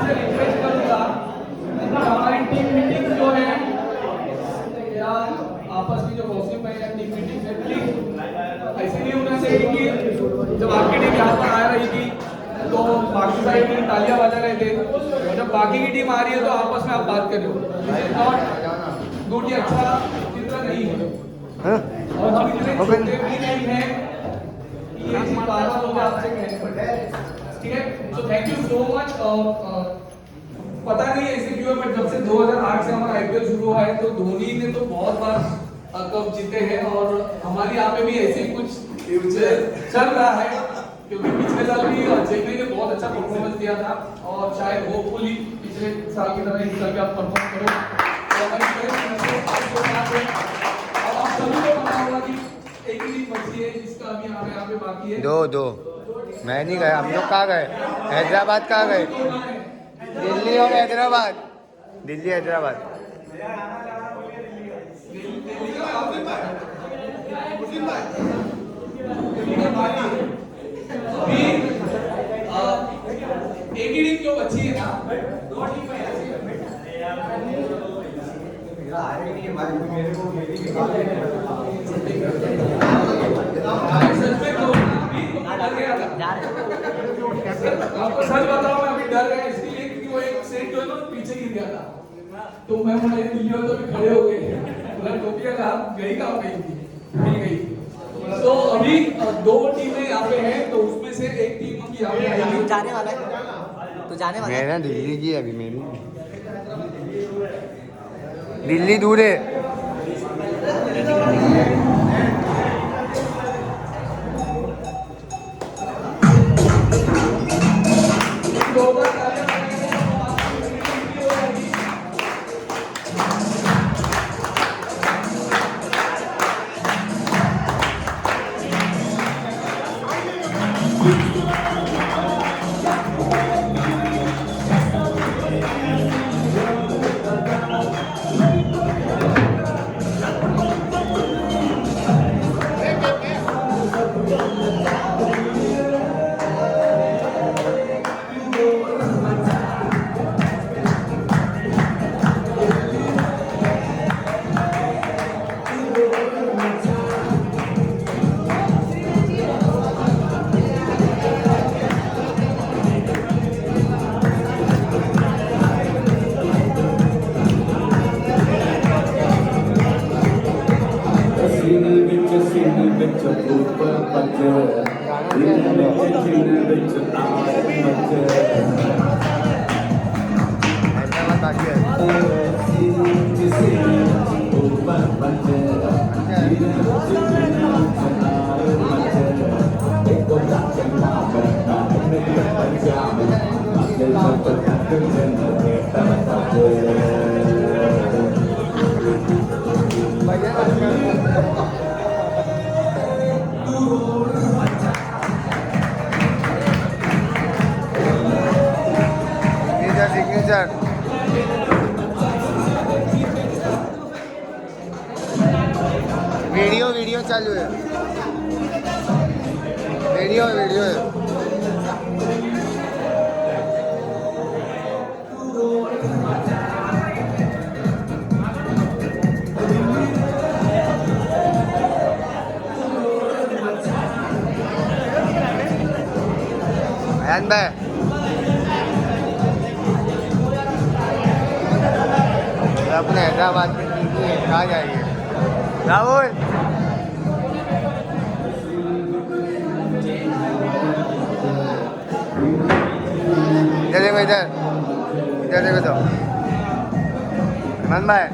रिक्वेस्ट करूंगा हमारी टीम मीटिंग जो है या आपस में जो गॉसिप है या टीम मीटिंग है प्लीज ऐसे नहीं होना चाहिए कि जब आपकी टीम यहाँ पर आ रही थी तो बाकी सारी टीम तालियां बजा रहे थे और जब बाकी की टीम आ रही है तो आपस में आप बात कर रहे हो नॉट गुड या अच्छा चित्र नहीं है और हम इतने छोटे भी नहीं हैं कि ये चीज बार-बार लोग आपसे कहने पड़े ठीक है so thank you so much पता नहीं ऐसे क्यों है बट जब से 2008 से हमारा आईपीएल शुरू हुआ है तो धोनी ने तो बहुत बार कप जीते हैं और हमारे यहाँ पे भी ऐसे कुछ चल रहा है क्योंकि पिछले साल भी चेन्नई ने बहुत अच्छा परफॉर्मेंस दिया था और शायद होपफुली पिछले साल की तरह इस साल भी आप परफॉर्म करो तो हमारी आपके साथ है और आप सभी को पता होगा कि एक ही लीग बची है जिसका अभी यहाँ पे बाकी है दो मैं नहीं गया हम लोग कहाँ गए हैदराबाद कहाँ गए दिल्ली और हैदराबाद दिल्ली हैदराबाद एक ही टीम क्यों बची है ना दो टीम है सच में तो डर गया था आपको सच बताओ मैं अभी डर गया इसलिए क्योंकि वो एक सेट जो है ना पीछे गिर गया था तो मैं बोला ये दिल्ली वाले तो भी खड़े हो गए बोला टोपिया का गई कहाँ गई थी मिल गई तो अभी दो टीमें यहाँ पे हैं तो उसमें से एक टीम अभी यहाँ पे आएगी जाने वाला है तो जाने वाला है मेरा दिल्ली की है अभी मेरी दिल्ली दूर है दो बार हैदराबाद बाकी है सिग्नेचर वीडियो चालू है वीडियो है अयान भाई अपने हैदराबाद में टीवी है कहाँ जाएंगे राहुल इधर देखो इधर देखो तो मन भाई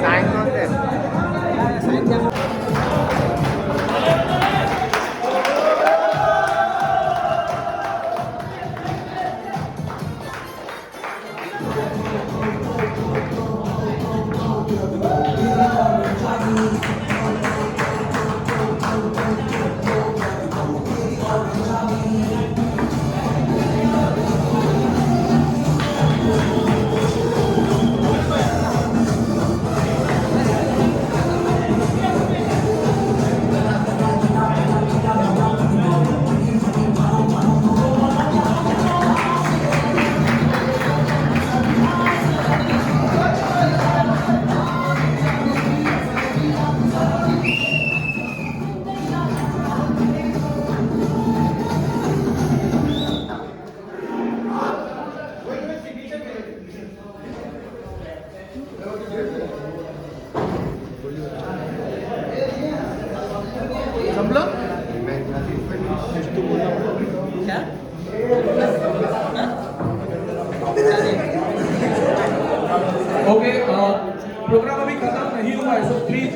साइन क्या ओके प्रोग्राम अभी खत्म नहीं हुआ है, सो प्लीज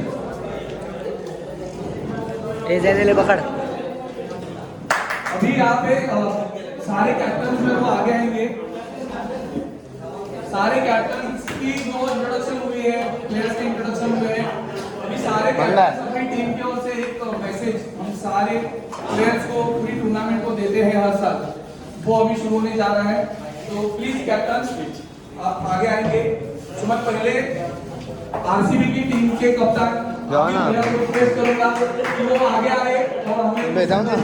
ए जय ले पकड़ अभी यहाँ पे सारे कैप्टन जो है वो आगे आएंगे। सारे कैप्टन की जो इंट्रोडक्शन हुई है, प्लेयर्स के इंट्रोडक्शन हुए हैं, अभी सारे कैप्टन अपनी टीम की ओर से एक मैसेज हम सारे प्लेयर्स को पूरी टूर्नामेंट को देते हैं हर साल, वो अभी शुरू होने जा रहा है। तो प्लीज कैप्टन आप आगे आएंगे। तो मैं पहले आरसीबी की टीम के कप्तान जाओ ना। रिक्वेस्ट करूंगा कि वो आगे आए और हमें बैठाओ ना।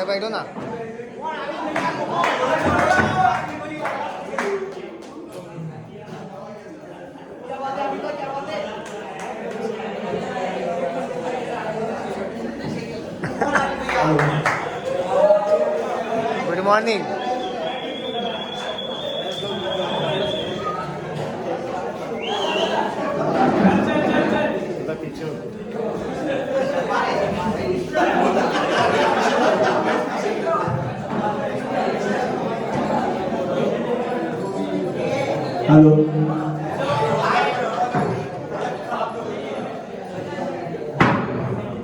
बैठो ना। Good morning. हेलो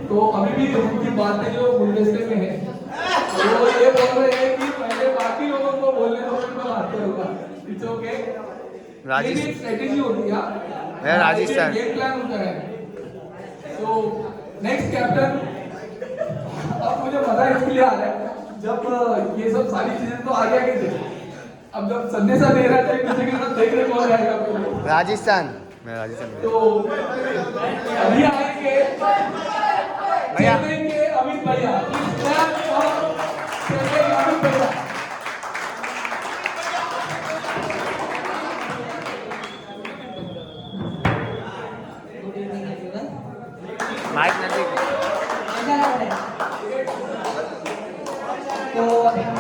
तो अभी भी उनकी बातें जो गुलदस्ते में है, वो ये बोल रहे हैं कि पहले बाकी लोगों को बोलने दो, फिर मैं बात करूंगा। It's okay. ये भी एक स्ट्रेटेजी होती है, राजस्थान गेम प्लान होता है। तो नेक्स्ट कैप्टन, अब मुझे मजा इसलिए आ रहा है जब ये सब सारी चीजें तो आगे आगे थे, अब जब संदेशा दे रहा था एक दूसरे के साथ देखने को आएगा पहले। राजस्थान मैं राजस्थान में। तो अभी आएंगे भैया। चेन्नई के अमित भैया, चेन्नई के अमित भैया। Good evening everyone. माइक नजदीक। तो अभी हम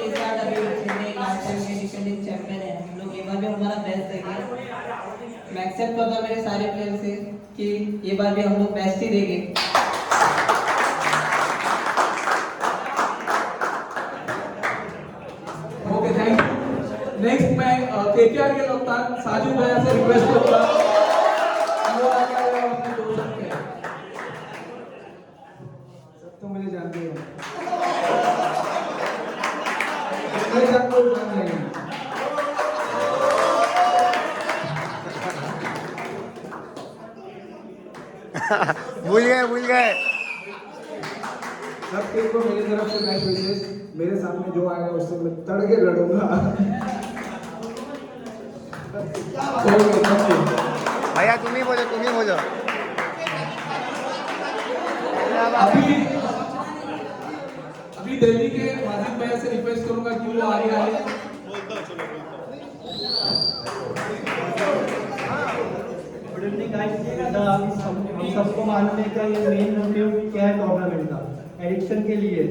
इस बार अभी चेन्नई लास्ट टाइम के डिफेंडिंग चैंपियन है, हम लोग ये बार भी हमारा बेस्ट देंगे। मैं एक्सेप्ट करता हूँ मेरे सारे प्लेयर से कि ये बार भी हम लोग बेस्ट ही देंगे। Okay thank you. नेक्स्ट मैं केकेआर के कप्तान साजू भैया से रिक्वेस्ट करूंगा, वो आगे आए और अपने दोस्त के सब तो मुझे जानते हो, मैं सबको जान रहे हैं। भूल गए। सब टीम को मेरी तरफ से मैच विशेष, मेरे सामने जो आएगा उससे मैं तड़के लड़ूंगा। भैया तुम ही बोलो। अभी दिल्ली के माजिद भैया से रिक्वेस्ट करूंगा कि वो आगे आए। Good evening guys. हम सबको मालूम है कि ये मेन मोटिव क्या है टूर्नामेंट का, एडिक्शन के लिए।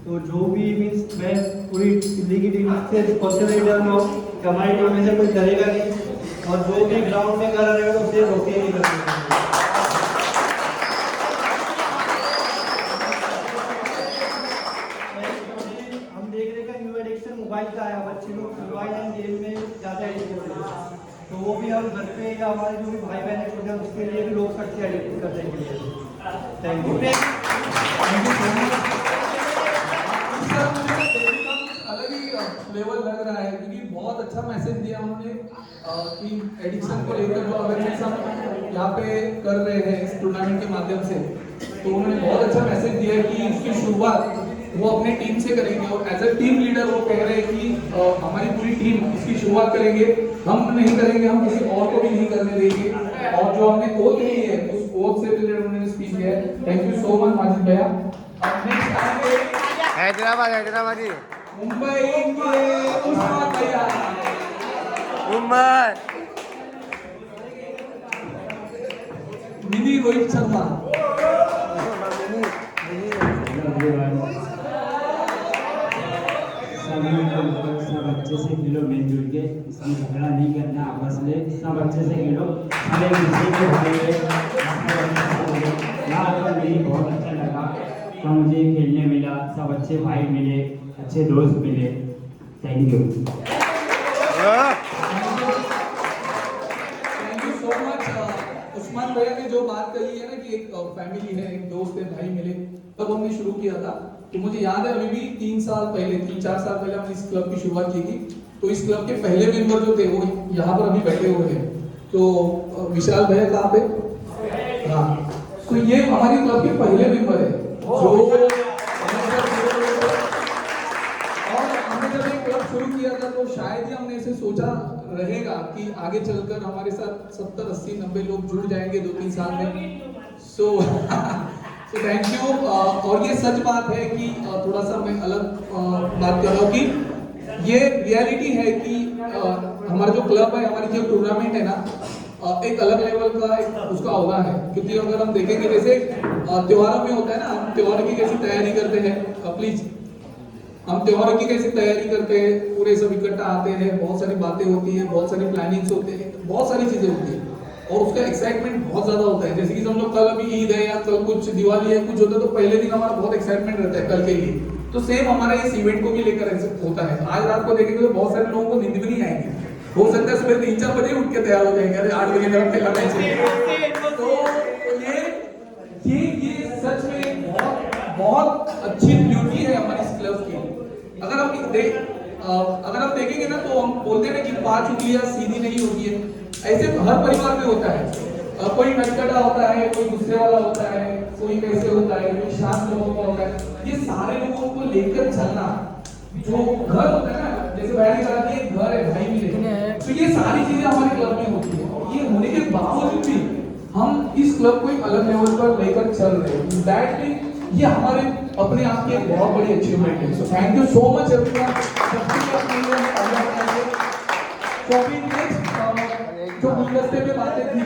तो जो भी मीन्स मैं पूरी दिल्ली की टीम से रिस्पॉन्सिबिलिटी लो कि हमारी टीम में से कोई करेगा नहीं, और जो भी ग्राउंड में कर रहे हो तो उसे रोके नहीं करेंगे। हम देख रहे हैं न्यू एडिक्शन मोबाइल का आया, बच्चे लोग मोबाइल एंड गेम में ज़्यादा एडिक्ट हो रहे हैं। तो वो भी हम घर पे या हमारे जो भी भाई बहन छोटे हैं उसके लिए भी रोक सकते हैं एडिक्ट करने के लिए। Thank you. अलग ही लेवल लग रहा है क्योंकि बहुत अच्छा मैसेज दिया उन्होंने कि एडिक्शन को लेकर जो अवेयरनेस हम यहाँ पे कर रहे हैं इस टूर्नामेंट के माध्यम से, तो उन्होंने बहुत अच्छा मैसेज दिया है कि इसकी शुरुआत वो अपने टीम से करेंगे और एज अ टीम लीडर वो कह रहे हैं कि हमारी पूरी टीम इसकी शुरुआत करेंगे, हम नहीं करेंगे, हम किसी और को भी नहीं करने देंगे। और जो हमने ओथ ली है उस ओथ से रिलेटेड उन्होंने स्पीच किया है। Thank you so much Majid भैया। नेक्स्ट आएंगे हैदराबादी मुंबई के उस्मान भैया। मुंबई मिनी रोहित शर्मा। सभी को बच्चे अच्छे से खेलो मिलजुल के, इसमें झगड़ा नहीं करना आपस में, सब अच्छे से खेलो, हर एक दूसरे के भाई यहाँ मेरी बहुत अच्छा लगा, तो मुझे खेलने मिला, सब अच्छे भाई मिले, अच्छे दोस्त मिले। Thank you. Thank you so much. Usman भैया ने जो बात कही है ना कि एक फैमिली है, एक दोस्त है, भाई मिले, तब हमने शुरू किया था। तो मुझे याद है अभी भी 3 साल पहले, 3-4 साल पहले हमने इस क्लब की शुरुआत की थी। तो इस क्लब के पहले मेंबर जो थे वो यहाँ पर अभी बैठे हुए हैं। तो विशाल भैया कहाँ पे? हाँ, तो ये हमारी क्लब के पहले मेंबर है जो, और हमने जब एक क्लब शुरू किया था तो शायद ही हमने ऐसे सोचा रहेगा कि आगे चलकर हमारे साथ 70, 80, 90 लोग जुड़ जाएंगे 2-3 साल में। So thank you. और ये सच बात है कि थोड़ा सा मैं अलग बात कर रहा हूँ कि ये रियलिटी है कि हमारा जो क्लब है, हमारी जो टूर्नामेंट है ना, एक अलग लेवल का एक उसका होगा है। क्योंकि अगर हम देखेंगे जैसे त्योहारों में होता है ना, हम त्योहारों की कैसी तैयारी करते हैं, प्लीज हम त्योहारों की कैसी तैयारी करते हैं, पूरे सब इकट्ठा आते हैं, बहुत सारी बातें होती है, बहुत सारी प्लानिंग्स होते हैं, बहुत सारी चीजें होती है और उसका एक्साइटमेंट बहुत ज्यादा होता है। जैसे कि हम लोग कल अभी ईद है या कल कुछ दिवाली है कुछ होता है तो पहले दिन हमारा बहुत एक्साइटमेंट रहता है कल के लिए। तो सेम हमारे इस इवेंट को भी लेकर ऐसे होता है। आज रात को देखेंगे तो बहुत सारे लोगों को नींद भी नहीं आएगी, हो सकता है सुबह 3-4 बजे उठ के तैयार हो जाएंगे, अरे 8 बजे मेरा पहला मैच है। तो ये सच में बहुत अच्छी ब्यूटी है हमारे इस क्लब की। अगर हम देखेंगे ना तो हम बोलते हैं ना कि 5 उंगलियां सीधी नहीं होती है, ऐसे हर परिवार में होता है। कोई नटखटा होता है, कोई गुस्से वाला होता है, कोई कैसे होता है, कोई शांत लोगों का होता है। ये सारे लोगों को लेकर चलना जो घर होता है ना, जैसे भाई ने कहा कि एक घर है, भाई मिले, तो ये सारी चीजें हमारे क्लब में होती है। ये होने के बावजूद भी हम इस क्लब को एक अलग लेवल पर लेकर चल रहे हैं। दैट मीन ये हमारे अपने आप की एक बहुत बड़ी अचीवमेंट है। So thank you so much everyone. जो गुलदस्ते में बातें थी,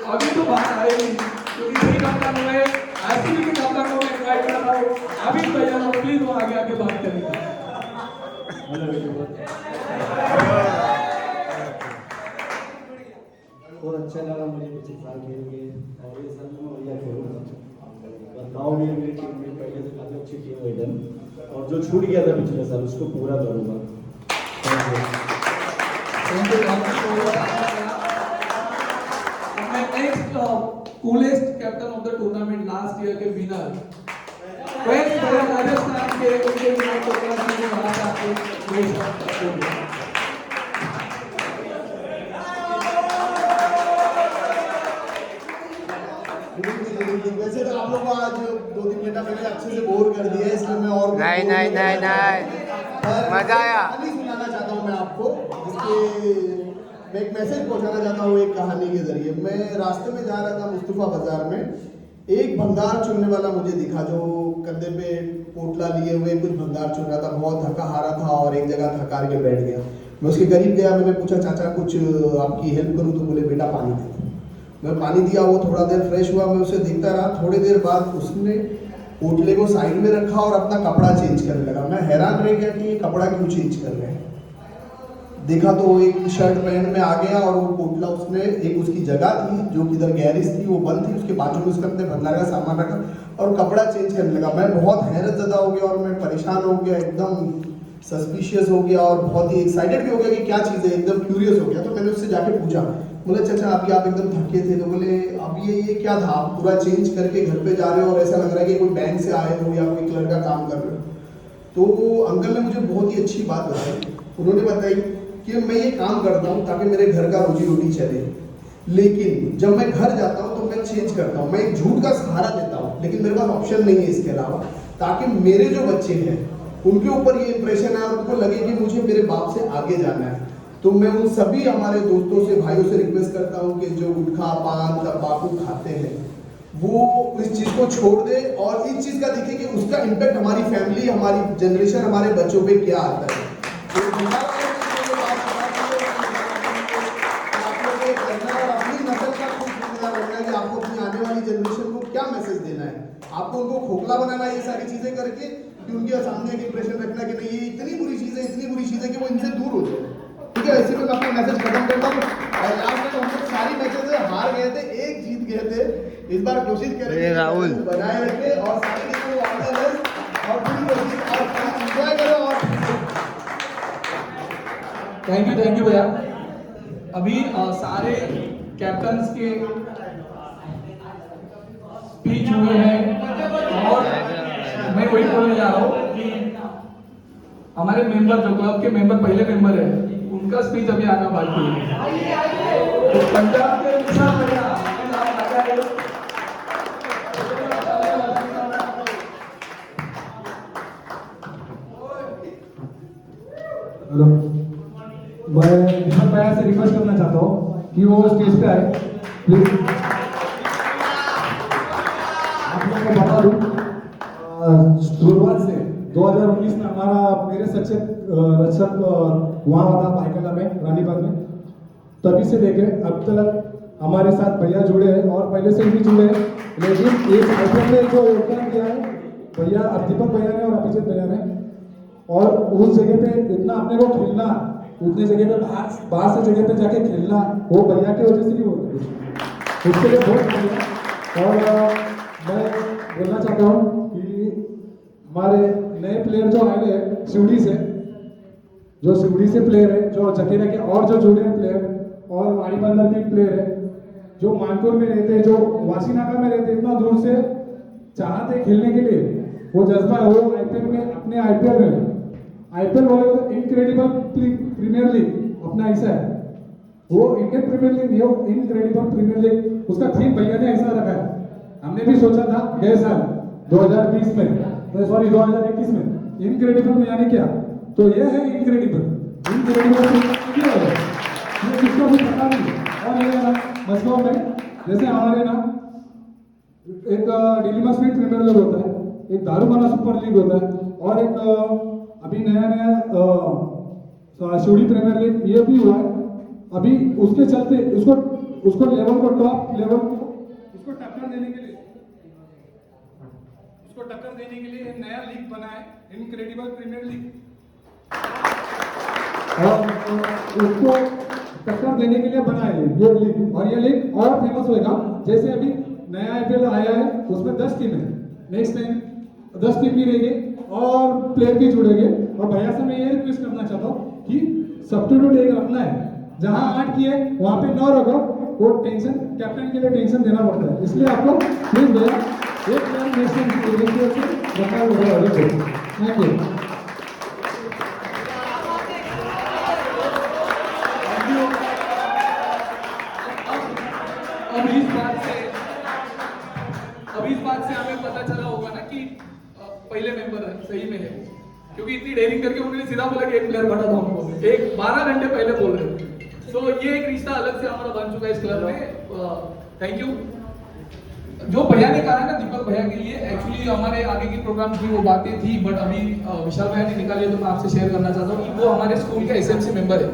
अभी तो बात आएगी क्योंकि सही काम करना है, ऐसे भी काम करना है, ट्राई कर रहा हूँ। अभी भैया लोग प्लीज वो आगे बात करेंगे। बहुत अच्छा लगा मुझे कुछ साल खेल के, और ये साल में बढ़िया खेलूंगा। गाँव में मेरी टीम में पहले से काफ़ी अच्छी टीम हुई थी, और जो छूट गया था पिछले साल उसको पूरा करूँगा। Coolest captain of the tournament last year के विनर राजस्थान के वैसे तो आप लोग को आज 2-3 घंटा मैंने अच्छे से बोर कर दिया है, इसलिए मैं और नहीं मजा आया। कहानी सुनाना चाहता हूँ मैं आपको, जिसके मैं एक मैसेज पहुंचाना चाहता हूँ एक कहानी के जरिए। मैं रास्ते में जा रहा था मुस्तफा बाजार में, एक भंगार चुनने वाला मुझे दिखा जो कंधे पे पोटला लिए हुए कुछ भंगार चुन रहा था, बहुत थका हारा था और एक जगह थकार के बैठ गया। मैं उसके करीब गया, मैंने पूछा चाचा कुछ आपकी हेल्प करूँ? तो बोले बेटा पानी दे। मैं पानी दिया, वो थोड़ा देर फ्रेश हुआ, मैं उसे देखता रहा। थोड़ी देर बाद उसने पोटले को साइड में रखा और अपना कपड़ा चेंज करने लगा। मैं हैरान रह गया कि ये कपड़ा क्यों चेंज कर रहे हैं। देखा तो वो एक शर्ट पैंट में आ गया और वो पोटला उसने, एक उसकी जगह थी जो किधर गैरेज थी वो बंद थी, उसके बाजू में उसका अपने भंडार का सामान रखा और कपड़ा चेंज करने लगा। मैं बहुत हैरत ज़दा हो गया और मैं परेशान हो गया, एकदम सस्पिशियस हो गया और बहुत ही एक्साइटेड भी हो गया कि क्या चीज़ है, एकदम क्यूरियस हो गया। तो मैंने उससे जाके पूछा, बोले चाचा अभी आप एकदम थके थे? तो बोले अब ये क्या था, आप पूरा चेंज करके घर पे जा रहे हो और ऐसा लग रहा है कि कोई बैंक से आए हो या कोई क्लर्क का काम कर रहे हो। तो अंकल ने मुझे बहुत ही अच्छी बात बताई। उन्होंने बताई कि मैं ये काम करता हूँ ताकि मेरे घर का रोजी रोटी चले, लेकिन जब मैं घर जाता हूँ तो मैं चेंज करता हूँ, मैं एक झूठ का सहारा देता हूँ, लेकिन मेरे पास ऑप्शन नहीं है इसके अलावा, ताकि मेरे जो बच्चे हैं उनके ऊपर ये इंप्रेशन है, उनको लगे कि मुझे मेरे बाप से आगे जाना है। तो मैं उन सभी हमारे दोस्तों से, भाइयों से रिक्वेस्ट करता हूँ कि जो गुटखा पान तंबाकू खाते हैं वो इस चीज़ को छोड़ दे और इस चीज़ का देखें कि उसका इम्पैक्ट हमारी फैमिली, हमारी जनरेशन, हमारे बच्चों पे क्या आता है। आपको अपनी आने वाली जनरेशन को क्या मैसेज देना है, आपको उनको खोखला बनाना है ये सारी चीजें करके, कि उनके सामने एक इंप्रेशन रखना कि नहीं ये इतनी बुरी चीज़ है कि वो इनसे दूर हो जाए। ठीक है, इसी में मैं अपना मैसेज खत्म करता हूँ। और लास्ट में हम लोग सारी मैचेस हार गए थे, एक जीत गए थे। इस बार कोशिश करेंगे राहुल बनाए रखे और सारी टीम को ऑल द बेस्ट और पूरी कोशिश और एंजॉय करो। और थैंक यू भैया। अभी सारे कैप्टन्स के स्पीच हुए हैं और मैं वही बोलने जा रहा हूँ कि हमारे मेंबर जो क्लब के मेंबर पहले मेंबर है उनका स्पीच अभी आना बाकी है। तो पंजाब के निशान भैया हेलो, मैं निशान भैया से रिक्वेस्ट करना चाहता हूँ कि वो स्टेज पे आए प्लीज। आप लोगों को बता दूं, शुरुआत से 2019 में हमारा मेरे सच्चे रक्षक वहाँ था पाइकला में, रानीबाग में। तभी से लेके अब तक हमारे साथ भैया जुड़े हैं और पहले से भी जुड़े हैं। लेकिन एक आईपीएल में जो योगदान किया है भैया, दीपक भैया ने और अभिजीत भैया ने, और उस जगह पे इतना अपने को खेलना, उतने जगह पे बाहर से जगह पे जाके खेलना, वो भैया की वजह से नहीं होता कुछ। उसके लिए बहुत शुक्रिया। और मैं बोलना चाहता हूँ कि हमारे नए प्लेयर जो आए हैं शिवड़ी से, जो शिवड़ी से प्लेयर है, जो जकेरा के और जो जुड़े हैं प्लेयर, और वाणी बंदर के प्लेयर है, जो मानपुर में रहते हैं, जो वासीनाका में रहते हैं, इतना दूर से चाहते खेलने के लिए, वो जज्बा है। वो आईपीएल में, अपने आईपीएल बोले तो इनक्रेडिबल प्रीमियर लीग अपना ऐसा है, वो इंडियन प्रीमियर लीग नहीं, वो इनक्रेडिबल प्रीमियर लीग, उसका थीम भैया ने ऐसा रखा है। हमने भी सोचा था गए साल 2020 में, सॉरी 2021 में, इनक्रेडिबल में यानी क्या, तो ये है इनक्रेडिबल क्या है ये किसको भी पता नहीं। और ये ना मस्को में जैसे हमारे ना एक डिलीमा स्वीट प्रीमियर लीग होता है, एक दारूखाना सुपर लीग होता है, और एक अभी नया शिवड़ी प्रीमियर लीग ये भी हुआ है। अभी उसके चलते उसको लेवल को, टॉप लेवल को उसको टक्कर देने के लिए एक नया लीग बना है, इनक्रेडिबल प्रीमियर लीग, और उसको टक्कर देने के लिए बना है ये लीग। और ये लीग और फेमस होगा। जैसे अभी नया आईपीएल आया है, उसमें 10 टीम है, नेक्स्ट टाइम 10 टीम भी रहेगी और प्लेयर भी जुड़ेंगे। और भैया से मैं ये रिक्वेस्ट करना चाहता हूँ कि सब्स्टिट्यूट एक रखना है, जहां 8 किए वहां पे 9 रखो, वो टेंशन कैप्टन के लिए टेंशन देना पड़ता है। इसलिए आप लोग प्लीज भैया एक प्लेयर नेशनल से रखा होगा। Thank you. अब इस बात से हमें पता चला होगा ना कि पहले मेंबर सही में है, क्योंकि इतनी डेयरिंग करके उन्होंने सीधा बोला कि एक प्लेयर बढ़ा था उनको, एक 12 घंटे पहले बोल रहे थे। सो ये एक रिश्ता अलग से हमारा बन चुका है इस क्लब में। Thank you. जो भैया ने कहा है ना, दीपक भैया के लिए एक्चुअली हमारे आगे की प्रोग्राम की वो बातें थी, बट अभी विशाल भैया ने निकाली तो मैं आपसे शेयर करना चाहता हूँ कि वो हमारे स्कूल के एसएमसी मेंबर है।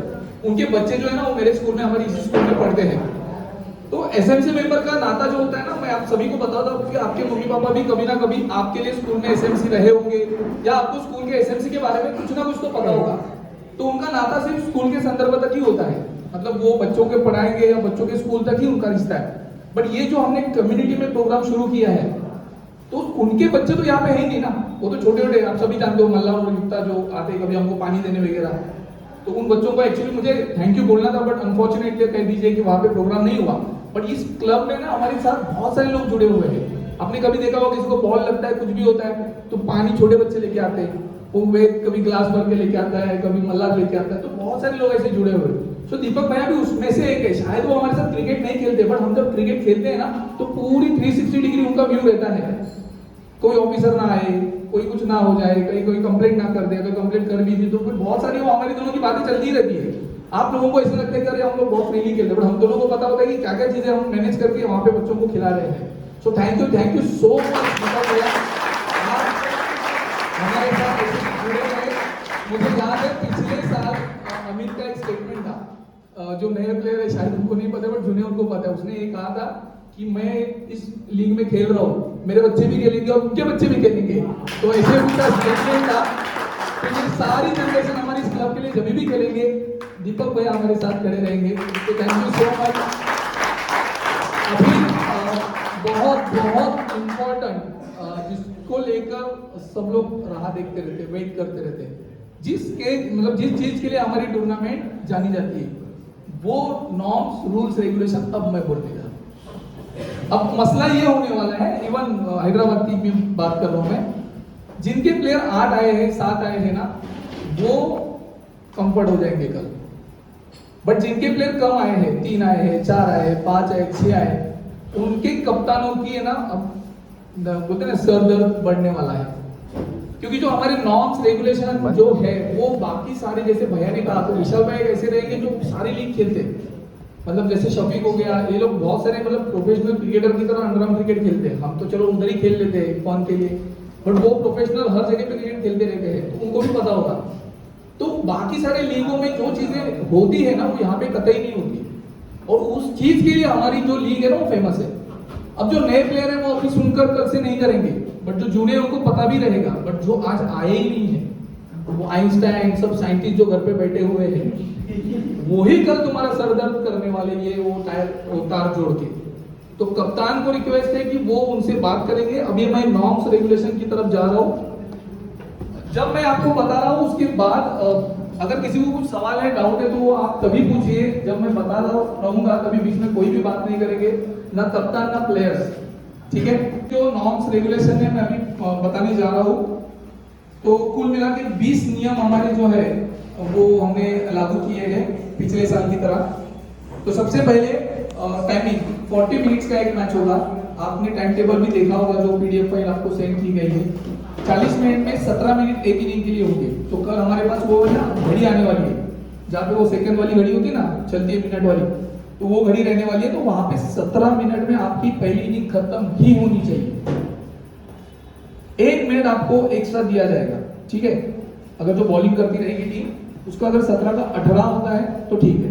उनके बच्चे जो है ना वो मेरे स्कूल में, हमारे इसी स्कूल में पढ़ते हैं। तो एसएमसी मेंबर का नाता जो होता है ना, मैं आप सभी को बताता हूँ कि आपके मम्मी पापा भी कभी ना कभी आपके लिए स्कूल में एसएमसी रहे होंगे, या आपको स्कूल के एसएमसी के बारे में कुछ ना कुछ तो पता होगा। तो उनका नाता सिर्फ स्कूल के संदर्भ तक ही होता है, मतलब वो बच्चों के पढ़ाएंगे या बच्चों के स्कूल तक ही उनका रिश्ता है। बट ये जो हमने कम्युनिटी में प्रोग्राम शुरू किया है, तो उनके बच्चे तो यहाँ पे है ही नहीं ना, वो तो छोटे छोटे, आप सभी जानते हो, मल्ला और युक्ता जो आते कभी हमको पानी देने वगैरह। तो उन बच्चों को एक्चुअली मुझे थैंक यू बोलना था, बट अनफॉर्चुनेटली कह दीजिए कि वहाँ पे प्रोग्राम नहीं हुआ। बट इस क्लब में ना हमारे साथ बहुत सारे लोग जुड़े हुए हैं। आपने कभी देखा होगा किसी को बॉल लगता है, कुछ भी होता है, तो पानी छोटे बच्चे लेके आते हैं, वो वे कभी ग्लास भर के लेके आता है, कभी मल्ला लेके आता है, तो बहुत सारे लोग ऐसे जुड़े हुए हैं। तो दीपक भैया भी उसमें से एक है। शायद वो हमारे साथ क्रिकेट नहीं खेलते, बट हम जब क्रिकेट खेलते हैं ना तो पूरी 360 डिग्री उनका व्यू रहता है। कोई ऑफिसर ना आए, कोई कुछ ना हो जाए, कहीं कोई कंप्लेंट ना कर दे, अगर कंप्लेंट कर भी दी तो फिर बहुत सारी वो हमारी दोनों की बातें चलती रहती है। आप लोगों को ऐसा लगता है कि अरे हम लोग बहुत फ्रीली खेलते हैं, बट हम दोनों को पता होता है कि क्या क्या चीजें हम मैनेज करके वहाँ पे बच्चों को खिला रहे हैं। So thank you so much भैया, हमारे साथ जुड़े रहे। मुझे याद है पिछले साल अमित का एक स्टेटमेंट था, जो नए प्लेयर है शायद उनको नहीं पता, बट जूनियर को पता है। उसने ये कहा था कि मैं इस लीग में खेल रहा हूँ, मेरे बच्चे भी खेलेंगे और उनके बच्चे भी खेलेंगे, तो ऐसे उनका स्टेटमेंट था कि ये सारी जनरेशन हमारी इस क्लब के लिए जब भी खेलेंगे दीपक भैया हमारे साथ खड़े रहेंगे। तो थैंक यू सो मच। अभी बहुत बहुत इम्पोर्टेंट जिसको लेकर सब लोग राह देखते रहते, वेट करते रहते, जिस चीज के लिए हमारी टूर्नामेंट जानी जाती है, वो नॉर्म्स रूल्स रेगुलेशन अब मैं बोलने जा रहा हूं। अब मसला ये होने वाला है, इवन हैदराबाद की भी बात कर रहा हूं मैं, जिनके प्लेयर 8 आए हैं 7 आए हैं ना, वो कंफर्ट हो जाएंगे कल। बट जिनके प्लेयर कम आए हैं, 3 आए हैं, 4 आए हैं, 5 आए, 6 आए, उनके कप्तानों की है ना, अब बोलते ना सर दर्द बढ़ने वाला है, क्योंकि जो हमारे नॉर्म्स रेगुलेशन जो है वो बाकी सारे, जैसे भैया ने कहा, तो विशाल भाई ऐसे रहेंगे जो सारी लीग खेलते, मतलब जैसे शफीक हो गया, ये लोग बहुत सारे मतलब प्रोफेशनल क्रिकेटर की तरह अंडरआर्म क्रिकेट खेलते हैं। हम तो चलो उधर ही खेल लेते हैं फन के लिए, बट वो प्रोफेशनल हर जगह पे क्रिकेट खेलते रहते हैं, तो उनको भी पता होगा। तो बाकी सारे लीगों में जो चीजें होती है ना, वो यहाँ पे कतई नहीं होती, और उस चीज के लिए हमारी जो लीग है ना वो फेमस है। अब जो नए प्लेयर है वो अभी सुनकर कल से नहीं करेंगे, बट जो जूनियर उनको पता भी रहेगा, बट जो आज आए ही नहीं है, वो आइंस्टाइन सब साइंटिस्ट जो घर पे बैठे हुए हैं, वही कल तुम्हारा सरदर्द करने वाले, ये वो तार जोड़ के। तो कप्तान को रिक्वेस्ट है कि वो उनसे बात करेंगे। अभी मैं नॉर्म्स रेगुलेशन की तरफ जा रहा हूँ, जब मैं आपको बता रहा हूँ उसके बाद अगर किसी को कुछ सवाल है, डाउट है, तो वो आप तभी पूछिए। जब मैं बता रहूंगा तभी बीच में कोई भी बात नहीं करेंगे, ना कप्तान ना प्लेयर्स, ठीक है। जो नॉर्म्स रेगुलेशन है मैं अभी बताने जा रहा हूँ। तो कुल मिला के 20 नियम हमारे जो है वो हमने लागू किए हैं पिछले साल की तरह। तो सबसे पहले टाइमिंग 40 मिनट्स का एक मैच होगा। आपने टाइम टेबल भी देखा होगा, जो पीडीएफ फाइल आपको सेंड की गई है। 40 मिनट में 17 मिनट एक इनिंग के लिए होंगे। तो कल हमारे पास वो है ना घड़ी आने वाली है, जहाँ पे वो सेकंड वाली घड़ी होती है ना, चलती है मिनट वाली, तो वो घड़ी रहने वाली है। तो वहां पे 17 मिनट में आपकी पहली इनिंग खत्म ही होनी चाहिए। 1 मिनट आपको एक्स्ट्रा दिया जाएगा, ठीक है। अगर जो बॉलिंग करती रहेगी टीम, उसका अगर 17 का 18 होता है तो ठीक है,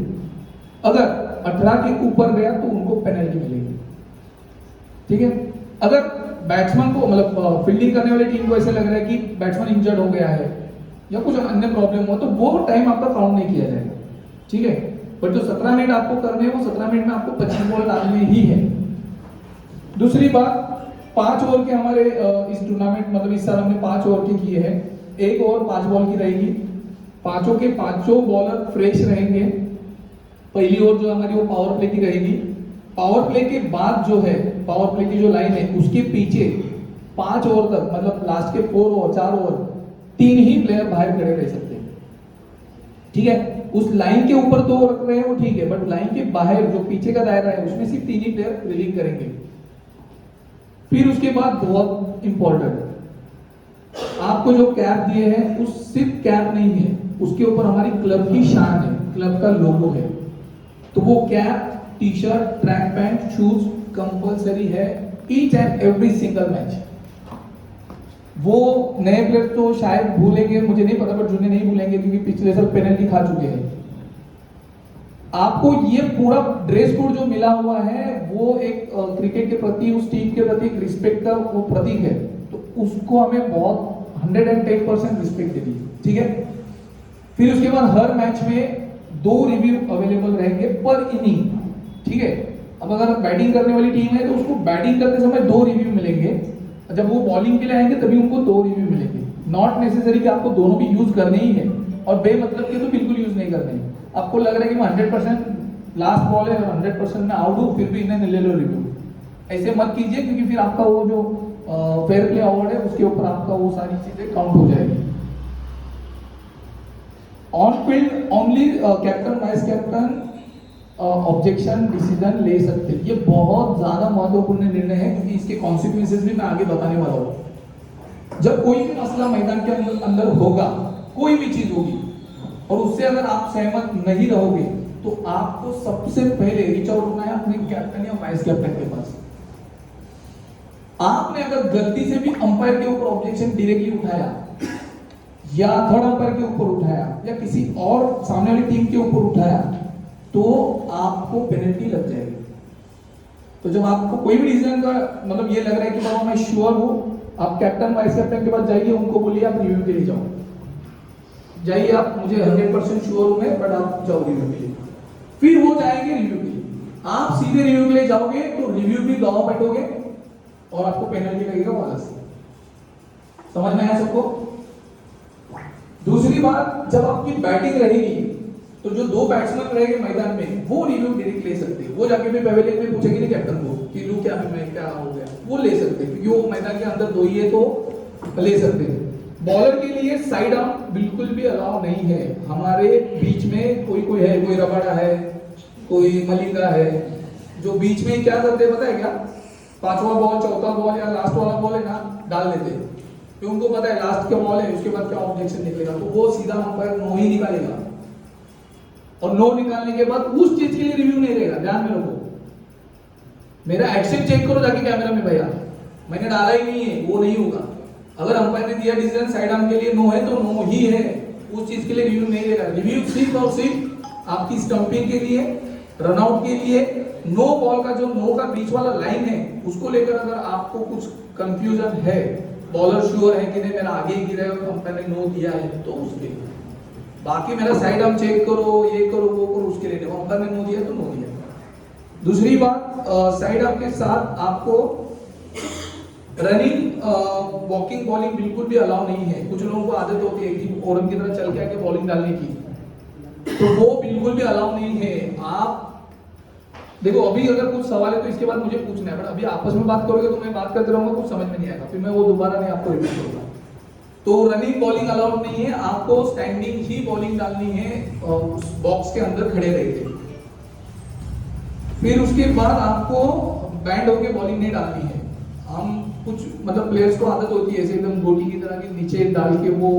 अगर 18 के ऊपर गया तो उनको पेनल्टी मिलेगी, ठीक है। अगर बैट्समैन को मतलब फील्डिंग करने वाली टीम को ऐसे लग रहा है कि बैट्समैन इंजर्ड हो गया है या कुछ अन्य प्रॉब्लम हो, तो वो टाइम आपका काउंट नहीं किया जाएगा, ठीक है। बट जो 17 मिनट आपको करने हैं, वो 17 मिनट में आपको 25 बॉल डालने ही है। दूसरी बात, 5 ओवर के हमारे इस टूर्नामेंट मतलब इस साल हमने 5 ओवर के किए हैं। 1 ओवर 5 बॉल की रहेगी, पांचों के पांचों बॉलर फ्रेश रहेंगे। पहली ओवर जो हमारी वो पावर प्ले की रहेगी। पावर प्ले के बाद जो है, पावर प्ले की जो लाइन है उसके पीछे 5 ओवर तक, मतलब लास्ट के 4 ओवर 4 ओवर 3 ही प्लेयर बाहर खड़े रह सकते हैं, ठीक है। उस लाइन के ऊपर 2 रख रहे हैं वो ठीक है, बट लाइन के बाहर जो पीछे का दायरा है उसमें सिर्फ 3 ही प्लेयर फील्डिंग करेंगे। फिर उसके बाद बहुत इंपॉर्टेंट, आपको जो कैप दिए हैं उस सिर्फ कैप नहीं है, उसके ऊपर हमारी क्लब की शान है, क्लब का लोगो है। तो वो cap, T shirt, track pant, shoes compulsory है each and every single match. वो नए प्लेयर तो शायद भूलेंगे, मुझे नहीं पता, बट जूनियर नहीं भूलेंगे क्योंकि पिछले साल पेनल्टी खा चुके हैं। आपको ये पूरा ड्रेस कोड जो मिला हुआ है वो एक क्रिकेट के प्रति, उस टीम के प्रति रिस्पेक्ट का वो प्रतीक है, तो उसको हमें बहुत 110% रिस्पेक्ट देनी, ठीक है। फिर उसके बाद हर मैच में 2 रिव्यू अवेलेबल रहेंगे पर इनिंग, ठीक है। अब अगर बैटिंग करने वाली टीम है तो उसको बैटिंग करते समय 2 रिव्यू मिलेंगे, जब वो बॉलिंग के लिए आएंगे तभी उनको 2 रिव्यू मिलेंगे। नॉट नेसेसरी कि आपको दोनों भी यूज करने ही है, और बेमतलब के तो बिल्कुल यूज नहीं करने हैं। आपको लग रहा है कि मैं 100% लास्ट बॉल है और 100% में आउट हूं, फिर भी इन्हें ले लो रिव्यू, ऐसे मत कीजिए, क्योंकि फिर आपका वो जो फेयर प्ले अवार्ड है उसके ऊपर आपका वो सारी चीजें काउंट हो जाएगी। On field only captain vice captain objection decision ले सकते हैं। ये बहुत ज्यादा महत्वपूर्ण निर्णय है, क्योंकि इसके कॉन्सिक्वेंसेस भी मैं आगे बताने वाला हूँ। जब कोई भी मसला मैदान के अंदर होगा, कोई भी चीज होगी, और उससे अगर आप सहमत नहीं रहोगे तो आपको सबसे पहले रीच आउट होना है अपने कैप्टन या वाइस कैप्टन के पास। आपने अगर गलती से भी अंपायर के ऊपर ऑब्जेक्शन डायरेक्टली उठाया या थर्ड अंपायर के ऊपर उठाया या किसी और सामने वाली टीम के ऊपर उठाया, तो आपको पेनल्टी लग जाएगी। तो जब आपको कोई भी डिसीजन का मतलब ये लग रहा है कि बाबा मैं श्योर हूँ, आप कैप्टन वाइस कैप्टन के पास जाइए, उनको बोलिए आप रिव्यू के लिए जाओ, जाइए आप, मुझे 100% श्योर हूँ मैं, बट आप जाओ रिव्यू के लिए। फिर वो जाएंगे रिव्यू के लिए, आप सीधे रिव्यू के लिए जाओगे तो रिव्यू भी गाँव बैठोगे और आपको पेनल्टी लगेगा बॉलर से। समझ में आया सबको? दूसरी बात, जब आपकी बैटिंग रहेगी तो जो दो बैट्समैन रहेंगे मैदान में वो रिव्यू डायरेक्ट ले सकते हैं, वो जाके भी पवेलियन में पूछेंगे नहीं कैप्टन को कि लू क्या है, मैं क्या हो गया, वो ले सकते हैं क्योंकि वो मैदान के अंदर दो ही है तो ले सकते हैं। बॉलर के लिए साइड आउट बिल्कुल भी अलाउ नहीं है। हमारे बीच में कोई है, कोई रबाडा है, कोई मलिंगा है, जो बीच में क्या करते हैं पता है क्या, पांचवा बॉल, चौथा बॉल या लास्ट वाला बॉल है ना, डाल देते हैं क्योंकि उनको पता है लास्ट का बॉल है, उसके बाद क्या ऑब्जेक्शन निकलेगा, तो वो सीधा अंपायर नो ही निकालेगा। और नो निकालने के बाद उस चीज के लिए रिव्यू नहीं रहेगा। ध्यान में रखो, मेरा एक्शन चेक करो जाके कैमरा में, भैया मैंने डाला ही नहीं है, वो नहीं होगा। अगर अंपायर ने दिया डिसीजन साइड आर्म के लिए नो है तो नो ही है, उस चीज के लिए रिव्यू नहीं रहेगा। रिव्यू सिर्फ और सिर्फ आपकी स्टंपिंग के लिए, रनआउट के लिए, नो बॉल का जो नो का बीच वाला लाइन है उसको लेकर अगर आपको कुछ कंफ्यूजन है, बॉलर श्योर है कि नहीं मेरा आगे ही गिरा है और अंपायर ने नो दिया है, तो उसके लिए। बाकी मेरा साइड आर्म चेक करो, ये करो, वो करो, उसके लिए नहीं। अंपायर ने नो दिया तो नो दिया। दूसरी बात, साइड आर्म के साथ आपको रनिंग, वॉकिंग, बॉलिंग बिल्कुल भी अलाउ नहीं है। कुछ लोगों को आदत होती है कि ओरन की तरह चल के आके बॉलिंग डालने की, तो वो बिल्कुल भी अलाउ नहीं है। आप देखो, अभी अगर कुछ सवाल है तो इसके बाद मुझे पूछना है, बट अभी आपस में बात करोगे तो मैं बात करते रहूंगा, कुछ समझ में नहीं आएगा, फिर मैं वो दोबारा नहीं आपको रिपीट करूंगा। तो रनिंग बॉलिंग अलाउड नहीं है, आपको स्टैंडिंग ही बॉलिंग डालनी है उस बॉक्स के अंदर खड़े रहते। फिर उसके बाद आपको बैंड होके बॉलिंग नहीं डालनी है। हम कुछ मतलब प्लेयर्स को आदत होती है ऐसे एकदम गोटी की तरह के नीचे डाल के वो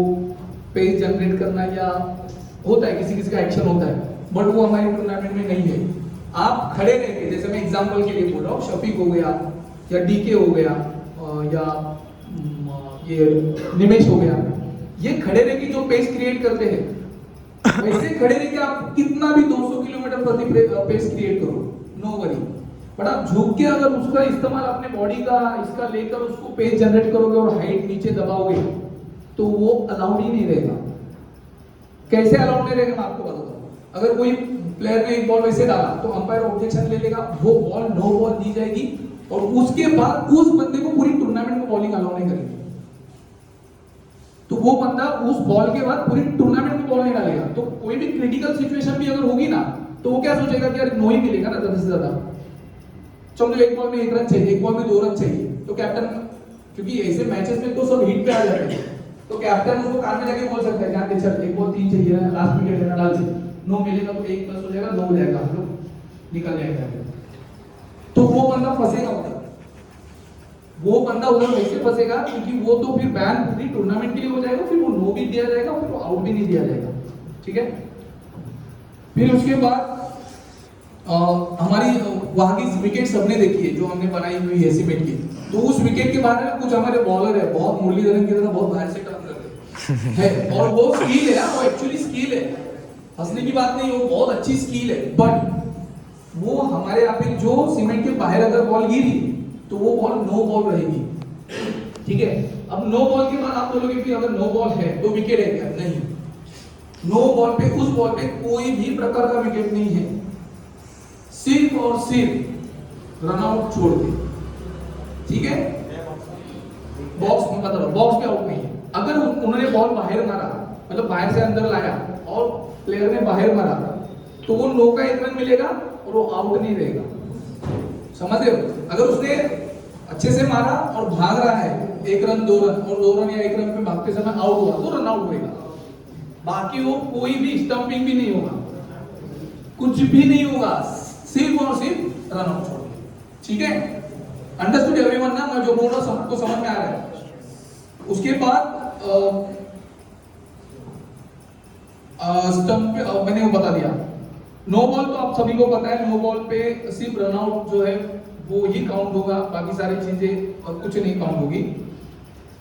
पेस जनरेट करना, या होता है किसी किसी का एक्शन होता है, बट वो हमारे टूर्नामेंट में नहीं है। आप खड़े रहते, जैसे मैं एग्जांपल के लिए बोल रहा हूँ, शफीक हो गया या डीके हो गया या ये निमेश हो गया, ये खड़े रह के जो पेस क्रिएट करते हैं, वैसे खड़े रह के आप कितना भी 200 किलोमीटर प्रति पेस क्रिएट करो, नो वरी, बट आप झुक के अगर उसका इस्तेमाल अपने बॉडी का इसका लेकर उसको पेस जनरेट करोगे और हाइट नीचे दबाओगे तो वो अलाउड ही नहीं रहेगा। कैसे अलाउड नहीं रहेगा मैं आपको बताता हूँ। अगर कोई प्लेयर ने एक बॉल वैसे डाला तो अंपायर ऑब्जेक्शन ले लेगा, वो बॉल नो बॉल दी जाएगी और उसके बाद उस बंदे को पूरी टूर्नामेंट में बॉलिंग अलाउ नहीं करेगी। तो वो बंदा उस बॉल के बाद पूरी टूर्नामेंट में बॉल नहीं डालेगा। तो कोई भी क्रिटिकल सिचुएशन भी अगर होगी ना तो वो क्या सोचेगा कि यार नो ही मिलेगा ना ज्यादा से ज्यादा, चलो एक बॉल में 1 रन चाहिए, एक बॉल में 2 रन चाहिए, तो कैप्टन, क्योंकि ऐसे मैचेस में तो सब हिट पे आ जाते हैं, तो कैप्टन उसको कान में जाके बोल सकता है जान दे चल एक बॉल 3 चाहिए ना, लास्ट विकेट लेना डाल से, नो मिलेगा तो 1 प्लस हो जाएगा, 2 हो जाएगा, हम लोग निकल जाएगा। तो वो बंदा फंसेगा उधर, वो बंदा उधर वैसे फंसेगा क्योंकि वो तो फिर बैन पूरी टूर्नामेंट के लिए हो जाएगा, फिर वो नो भी दिया जाएगा, फिर वो आउट भी नहीं दिया जाएगा। ठीक है, फिर उसके बाद हमारी वहां की विकेट सबने देखी है जो हमने बनाई हुई है सीमेंट की, तो उस विकेट के बारे में कुछ हमारे बॉलर है बहुत मुरलीधरन की तरह बहुत बाहर से टर्न कर रहे हैं और वो स्किल है, वो एक्चुअली स्किल है, हंसने की बात नहीं, वो बहुत अच्छी स्किल है, बट वो हमारे यहाँ पे जो सीमेंट के बाहर अगर बॉल गिरी तो वो बॉल नो बॉल रहेगी। ठीक है, अब नो बॉल के बाद आप बोलोगे कि अगर नो बॉल है तो विकेट है क्या? नहीं, नो बॉल पे उस बॉल पे कोई भी प्रकार का विकेट नहीं है, सिर्फ और सिर्फ रनआउट छोड़ के। ठीक है, बॉक्स में बता रहा हूं, बॉक्स पे आउट नहीं है। अगर उन्होंने बॉल बाहर मारा, मतलब बाहर से अंदर लाया और प्लेयर ने बाहर मारा तो वो नो का 1 रन मिलेगा और वो आउट नहीं रहेगा। समझ रहे हो? अगर उसने अच्छे से मारा और भाग रहा है 1 रन 2 रन और 2 रन या 1 रन पे भागते समय आउट हुआ तो रन आउट रहेगा। बाकी वो कोई भी स्टंपिंग भी नहीं होगा, कुछ भी नहीं होगा, सिर्फ और सिर्फ रन आउट छोड़। ठीक है, अंडरस्टूड एवरीवन ना? मैं जो बोल रहा हूं सबको समझ में आ रहा है? उसके बाद स्टंप पे मैंने वो बता दिया। नो बॉल तो आप सभी को पता है, नो बॉल पे सिर्फ रन आउट जो है वो ही काउंट होगा, बाकी सारी चीजें कुछ नहीं काउंट होगी।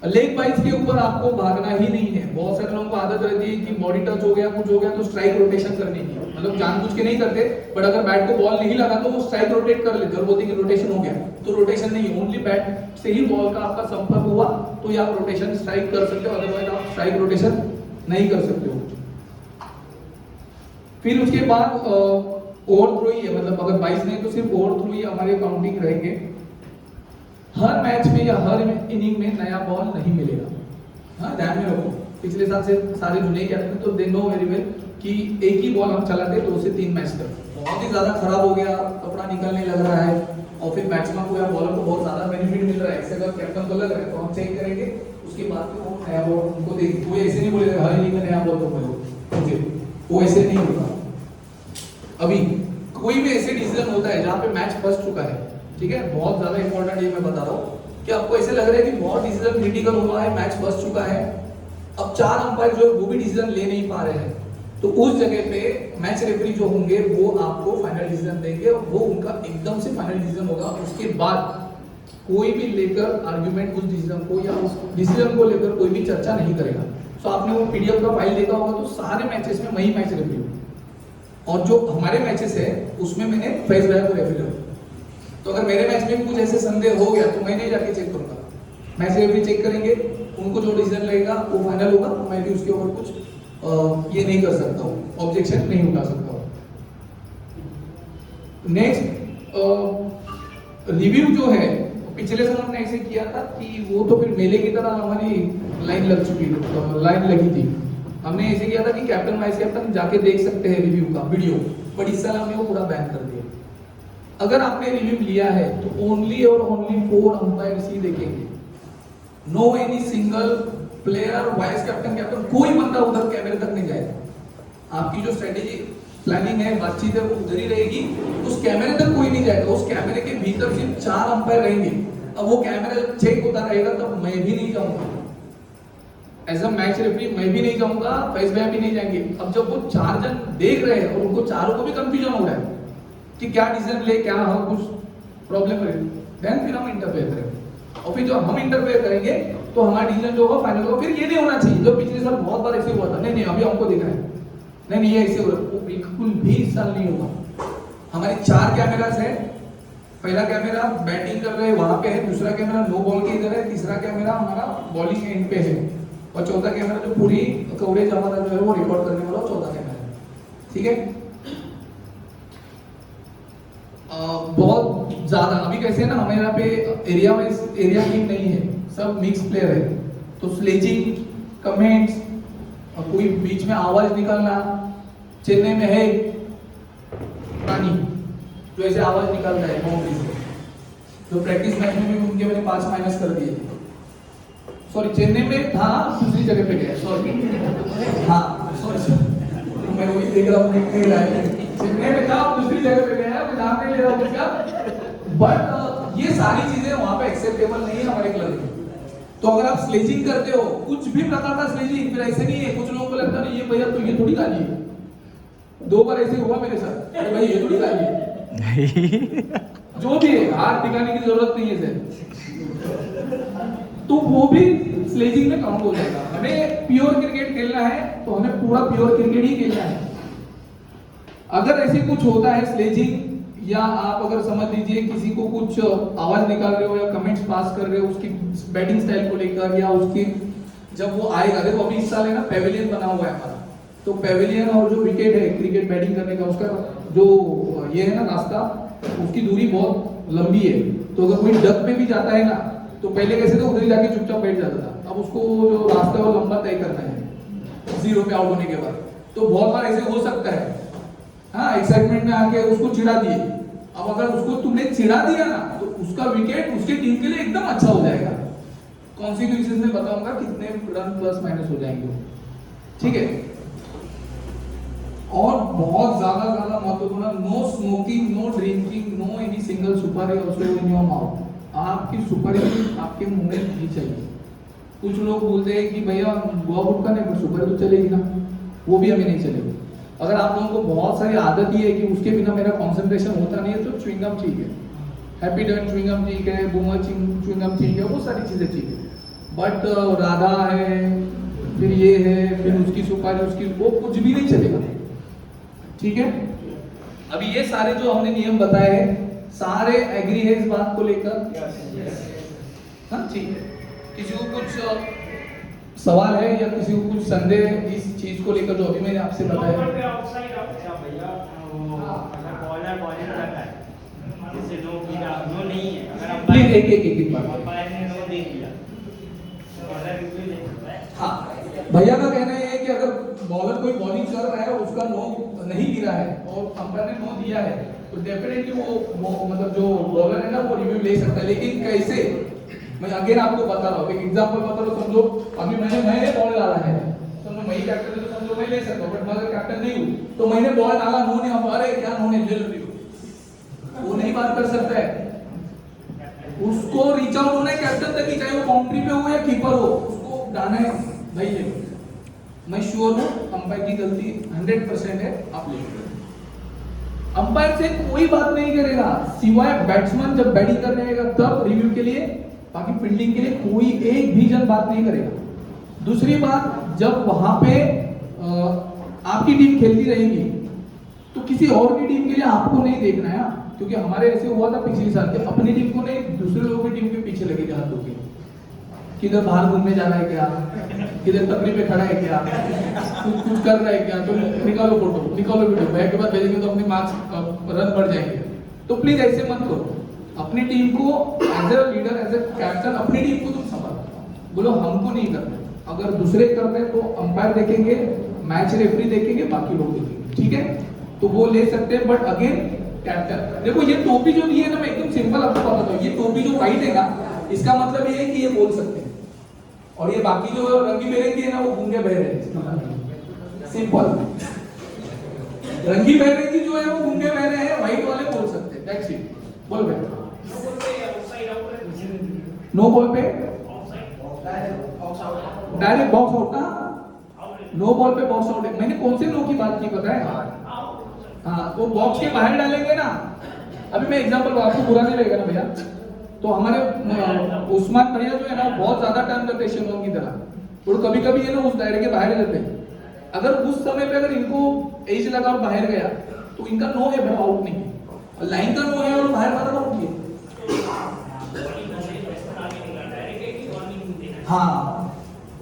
लेग बाइज के ऊपर आपको भागना ही नहीं है। बहुत सारे लोगों को आदत रहती है कि बॉडी टच हो गया, कुछ हो गया तो स्ट्राइक रोटेशन करने की, मतलब जानबूझ के नहीं करते, बट अगर बैट को बॉल नहीं लगा तो वो स्ट्राइक रोटेट कर लेते और बोलते कि रोटेशन हो गया, तो रोटेशन नहीं है, ओनली बैट से ही बॉल का आपका संपर्क हुआ तो ही आप रोटेशन स्ट्राइक कर सकते हो, अदरवाइज आप स्ट्राइक रोटेशन नहीं कर सकते हो। फिर उसके बाद ओवर थ्रो ही है, मतलब अगर 22 नहीं तो सिर्फ ओवर थ्रो ही हमारे काउंटिंग रहेंगे। हर मैच में या हर इनिंग में नया बॉल नहीं मिलेगा, हाँ ध्यान में रखो। पिछले साल से सारे जुने कैप्टन तो दे नो वेरी वेल कि एक ही बॉल हम चलाते 2 से 3 मैच तक, बहुत ही ज्यादा खराब हो गया, कपड़ा निकलने लग रहा है और फिर बैट्समैन को या बॉलर को बहुत ज्यादा बेनिफिट मिल रहा है, ऐसे अगर कैप्टन को लग रहा है तो हम चेक करेंगे, उसके बाद फिर वो नया बॉल उनको देंगे। कोई ऐसे नहीं बोलेगा हर इनिंग में नया बॉल तो मिलो, वो ऐसे नहीं होगा। अभी कोई भी ऐसे डिसीजन होता है जहाँ पे मैच फंस चुका है, ठीक है, बहुत ज्यादा इंपॉर्टेंट ये मैं बता रहा हूँ कि आपको ऐसे लग रहा है कि बहुत डिसीजन क्रिटिकल हुआ है, मैच फंस चुका है, अब 4 अंपायर जो वो भी डिसीजन ले नहीं पा रहे हैं, तो उस जगह पे मैच रेफरी जो होंगे वो आपको फाइनल डिसीजन देंगे और वो उनका एकदम से फाइनल डिसीजन होगा। उसके बाद कोई भी लेकर आर्गुमेंट उस डिसीजन को या उस डिसीजन को लेकर कोई भी चर्चा नहीं करेगा। तो आपने वो पीडीएफ का फाइल देखा होगा, तो सारे मैचेस में वही मैच रेफरी और जो हमारे मैचेस है उसमें मैंने फेस वैल्यू को रेफरी करूँ। तो अगर मेरे मैच में भी कुछ ऐसे संदेह हो गया तो मैं नहीं जाके चेक करूंगा, मैच रेफरी चेक करेंगे, उनको जो डिसीजन लगेगा वो फाइनल होगा, मैं भी उसके ऊपर कुछ ये नहीं कर सकता हूँ, ऑब्जेक्शन नहीं उठा सकता हूँ। नेक्स्ट रिव्यू जो है, पिछले साल हमने ऐसे किया था कि वो तो फिर मेले की तरह हमारी लाइन लग चुकी थी, लाइन लगी थी, हमने ऐसे किया था कि कैप्टन वाइस कैप्टन जाके देख सकते हैं रिव्यू का वीडियो, बट इस साल हमने वो पूरा बैन कर दिया। अगर आपने रिव्यू लिया है तो ओनली और ओनली 4 अंपायर्स ही देखेंगे, no any single player vice captain captain कोई बंदा उधर कैमरे तक नहीं जाएगा। आपकी जो स्ट्रेटेजी प्लानिंग है, बातचीत है, वो उधर ही रहेगी, उस कैमरे तक कोई नहीं जाएगा, उस कैमरे के भीतर सिर्फ 4 अंपायर रहेंगे। अब वो कैमरा चेक होता रहेगा तब मैं भी नहीं जाऊंगा, एज अ मैच रेफरी मैं भी नहीं जाऊंगा, फेस वैल्यू भी नहीं जाएंगे। अब जब वो 4 जन देख रहे हैं और उनको चारों को भी कंफ्यूजन हो रहा है कि क्या डिसीजन ले, क्या हम कुछ प्रॉब्लम है, देन फिर हम इंटरफेयर करेंगे, और फिर जब हम इंटरफेयर करेंगे तो हमारा डिसीजन जो होगा फाइनल होगा। फिर ये नहीं होना चाहिए जो पिछले साल बहुत बार ऐसे हुआ था, नहीं अभी हमको दिख रहा है, नहीं ये ऐसे हो रहा है, वो बिल्कुल भी इस साल नहीं होगा। हमारे 4 कैमरास है, पहला कैमरा बैटिंग कर रहे हैं वहां पे है, दूसरा कैमरा नो बॉल के इधर है, तीसरा कैमरा हमारा बॉलिंग एंड पे है, और चौथा कैमरा जो पूरी कवरेज हमारा जो है वो रिकॉर्ड करने वाला चौथा कैमरा है, ठीक है। बहुत ज्यादा अभी कैसे ना हमारे यहाँ पे एरिया वाइज एरिया टीम नहीं है, सब मिक्स प्लेयर है, तो स्लेजिंग कमेंट्स कोई बीच में आवाज निकलना, चेन्नई में है पानी जो ऐसे आवाज निकलता है बाउंड्री से, जो प्रैक्टिस मैच में भी उनके मैंने 5 माइनस कर दिए, सॉरी चेन्नई में था, दूसरी जगह पे गया, सॉरी हाँ सॉरी मैं वही देख रहा हूँ, चेन्नई में था दूसरी जगह पे गया, मैं नाम नहीं ले रहा हूँ उसका, बट ये सारी चीजें वहां पे एक्सेप्टेबल नहीं है हमारे क्लब में। तो अगर आप स्लेजिंग करते हो, कुछ भी प्रकार का स्लेजिंग, फिर ऐसे नहीं है, कुछ लोगों को लगता है ये भैया तो ये थोड़ी गाली है, 2 बार ऐसे हुआ मेरे साथ, अरे भाई ये थोड़ी गाली है, जो भी है हाथ दिखाने की जरूरत नहीं है सर, तो वो भी स्लेजिंग में काउंट हो जाएगा। हमें प्योर क्रिकेट खेलना है तो हमें पूरा प्योर क्रिकेट ही खेलना है। अगर ऐसे कुछ होता है स्लेजिंग, या आप अगर समझ लीजिए किसी को कुछ आवाज निकाल रहे हो या कमेंट्स पास कर रहे हो उसकी बैटिंग स्टाइल को लेकर, या उसकी जब वो आएगा, देखो अभी इस साल है ना पेविलियन बना हुआ है हमारा, तो पेविलियन और जो विकेट है क्रिकेट बैटिंग करने का उसका जो ये है ना रास्ता, उसकी दूरी बहुत लंबी है, तो अगर कोई डक में भी जाता है ना तो पहले कैसे थे उधर ही जाके चुपचाप बैठ जाता था, अब उसको जो रास्ता है वो लंबा तय करना है 0 पे आउट होने के बाद। तो बहुत बार ऐसे हो सकता है, हाँ एक्साइटमेंट में आके उसको चिढ़ा दिए, अब अगर उसको तुमने चिढ़ा दिया ना तो उसका विकेट उसके टीम के लिए एकदम अच्छा हो जाएगा। कॉन्सिक्वेंसेस में बताऊंगा कितने रन प्लस माइनस हो जाएंगे, ठीक है। और बहुत ज्यादा महत्वपूर्ण, no smoking, no drinking, no any single supari also in your mouth. आपकी सुपारी आपके मुंह में नहीं चाहिए। कुछ लोग बोलते हैं कि भैया गोवा गुटखा नहीं पर सुपारी तो चलेगी ना, वो भी हमें नहीं चलेगी। अगर आप लोगों को बहुत सारी आदत ही है कि उसके बिना मेरा कंसंट्रेशन होता नहीं है, तो च्युइंगम ठीक है, हैप्पी डेंट च्युइंगम ठीक है, बूमर च्युइंगम ठीक है, वो सारी चीजें ठीक है, बट राधा है, फिर ये है, फिर उसकी सुपारी, उसकी, वो कुछ भी नहीं चलेगा। ठीक है, अभी ये सारे जो हमने नियम बताए हैं, सारे एग्री है इस बात को लेकर? हाँ ठीक है। किसी को कुछ सवाल है या किसी को कुछ संदेह है इस चीज को लेकर जो अभी मैंने आपसे बताया? प्लीज एक बात। हाँ, भैया का कहना है कि अगर बॉलर कोई बॉलिंग कर रहा है, उसका नो नहीं गिरा है और अंपायर ने नो दिया है, तो डेफिनेटली वो मतलब जो बॉलर है ना वो रिव्यू ले सकता है। लेकिन कैसे, मैं अगेन आपको बता रहा हूँ, एक एग्जांपल बता रहा हूँ। समझो अभी मैंने बॉल डाला है, समझो मैं ही कैप्टन है, तो समझो मैं ले सकता हूँ, बट मैं अगर कैप्टन नहीं हूँ तो मैंने बॉल डाला, नो ने, अरे क्या नो ने, वो नहीं बात कर सकता है। उसको रीच आउट होना है कैप्टन तक ही, चाहे वो बाउंड्री पे हो या कीपर हो, उसको डालना है भाई। ये मैं श्योर हूँ अंपायर की गलती 100% है, आप ले लो। अंपायर से कोई बात नहीं करेगा सिवाय बैट्समैन जब बैटिंग करने आएगा तब रिव्यू के लिए, बाकी फील्डिंग के लिए कोई एक भी जन बात नहीं करेगा। दूसरी बात, जब वहां पे आपकी टीम खेलती रहेगी तो किसी और की टीम के लिए आपको नहीं देखना है, क्योंकि हमारे ऐसे हुआ था पिछले साल के, अपनी टीम को नहीं दूसरे लोगों की टीम के पीछे लगे थे हाथों के, किधर बाहर घूमने जाना है क्या, किधर तकरीब पे खड़ा है क्या, कुछ कर रहा है क्या, तो निकालो फोटो, निकालो वीडियो, बैग के बाद भेजेंगे तो अपने मार्क्स रन बढ़ जाएंगे। तो प्लीज ऐसे मत करो, अपनी टीम को as a leader, as a captain अपनी टीम को तुम संभालो, बोलो हमको नहीं करना। अगर दूसरे कर रहे तो अंपायर देखेंगे, मैच रेफरी देखेंगे, बाकी लोग देखेंगे, ठीक है, तो वो ले सकते हैं। बट अगेन कैप्टन, देखो ये टोपी जो दी है ना, मैं एकदम सिंपल आपको बताता हूँ, ये टोपी जो व्हाइट है ना, इसका मतलब ये है कि ये बोल सकते हैं, और ये बाकी जो रंगी बेरंगी है ना वो गूंगे बहरे हैं। सिंपल, रंगी बेरंगी जो है वो गूंगे बहरे हैं, व्हाइट वाले बोल सकते हैं। दैट्स इट, बोल भाई। नो बॉल पे डायरेक्ट बॉक्स आउट ना, नो बॉल पे बॉक्स आउट है। मैंने कौन से नो की बात की पता है? हाँ, वो बॉक्स के बाहर डालेंगे ना। अभी मैं एग्जांपल, आपको बुरा नहीं लगेगा ना भैया, तो हमारे उस्मान भैया जो है ना बहुत ज्यादा टाइम करते हैं शिवम की तरह, और कभी कभी ये ना उस दायरे के बाहर जाते हैं। अगर उस समय पे अगर इनको एज लगा और बाहर गया तो इनका नो है, बड़ा आउट नहीं है, लाइन का नो है और बाहर वाला आउट नहीं है। हाँ,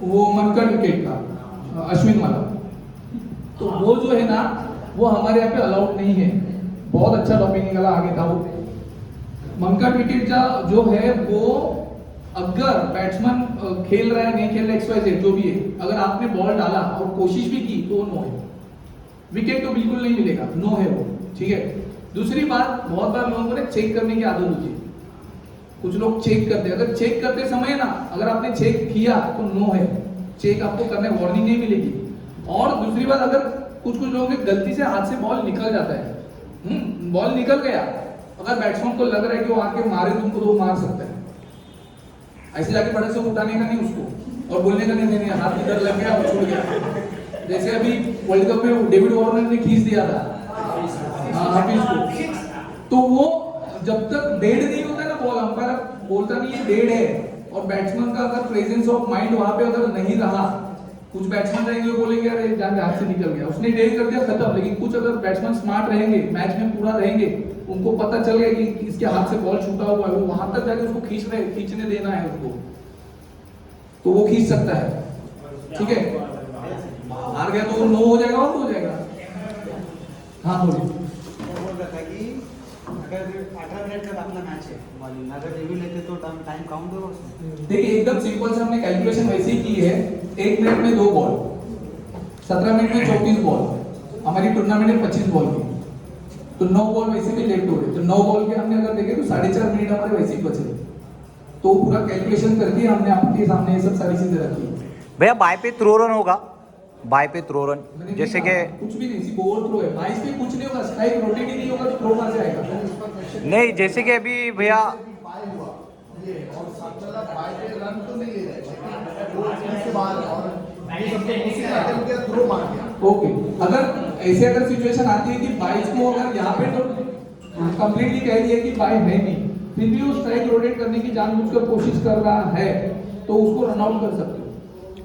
वो मनकर विकेट का अश्विन वाला, तो वो जो है ना वो हमारे यहाँ पे अलाउड नहीं है। बहुत अच्छा टॉपिक निकला आगे था वो। मनकर विकेट का जो है वो, अगर बैट्समैन खेल रहा है नहीं खेल रहा है XYZ जो भी है, अगर आपने बॉल डाला और कोशिश भी की तो नो है, विकेट तो बिल्कुल नहीं मिलेगा, नो है वो, ठीक है। दूसरी बात, बहुत बार लोगों को ना चेक करने की आदत होती है, कुछ लोग चेक करते हैं, अगर चेक करते समय ना अगर आपने चेक किया तो नो है, चेक आपको करने वार्निंग नहीं मिलेगी। और दूसरी बात, अगर कुछ लोगों के गलती से हाथ से बॉल निकल जाता है, बॉल निकल गया, अगर बैट्समैन को लग रहा है कि वो आके मारे तुमको तो वो मार सकता है, ऐसे जाके बड़े से उठाने का नहीं उसको और बोलने का नहीं हाथ इधर लग गया और छूट गया। जैसे अभी वर्ल्ड कप में डेविड वार्नर ने खींच दिया था हाफिज को, तो वो जब तक डेड नहीं होता ना बॉल, अंपायर बोलता नहीं है डेड है, और बैट्समैन का अगर प्रेजेंस ऑफ माइंड वहां पे अगर नहीं रहा, कुछ बैट्समैन रहेंगे बोलेंगे अरे जाके हाथ से निकल गया, उसने डेड कर दिया, खत्म। लेकिन कुछ अगर बैट्समैन स्मार्ट रहेंगे, मैच में पूरा रहेंगे, उनको पता चल गया कि इसके हाथ से बॉल छूटा हुआ है, वो वहां तक जाके उसको खींचने देना है उसको, तो वो खींच सकता है, ठीक है। हार गया तो वो नो हो जाएगा, आउट हो जाएगा। हाँ बोलिए। अगर 18 मिनट तक अपना मैच है, बॉलिंग अगर रिव्यू लेते तो टाइम काउंट होगा उसमें? देखिए एकदम सिंपल से हमने कैलकुलेशन वैसे ही की है, 1 मिनट में 2 बॉल, 17 मिनट में 34 बॉल, हमारी टूर्नामेंट में 25 बॉल की, तो 9 बॉल वैसे भी लेफ्ट हो गए, तो 9 बॉल के हमने अगर देखे तो 4.5 मिनट हमारे वैसे ही बचे, तो पूरा कैलकुलेशन करके हमने आपके सामने ये सब सारी चीजें रखी। भैया बाय पे थ्रो रन होगा, बाय पे थ्रो रन, जैसे कि कुछ भी नहीं, सिर्फ ओवर थ्रो है, 22 पे कुछ नहीं होगा, स्ट्राइक रोटेट ही नहीं होगा तो थ्रो कहां से आएगा? नहीं, जैसे कि अभी भैया बाय हुआ ये, और साथ में बाय पे रन तो नहीं ले रहे, वो इसके बाद और ये सबसे उसी का अटेम्प्ट किया, थ्रो मार दिया। ओके, अगर ऐसे अगर सिचुएशन आती है कि 22 को अगर यहाँ पे तो कंप्लीटली कह दिया कि बाय है नहीं, फिर भी वो स्ट्राइक रोटेट करने की जानबूझकर कोशिश कर रहा है, तो उसको रन आउट कर सकते हो,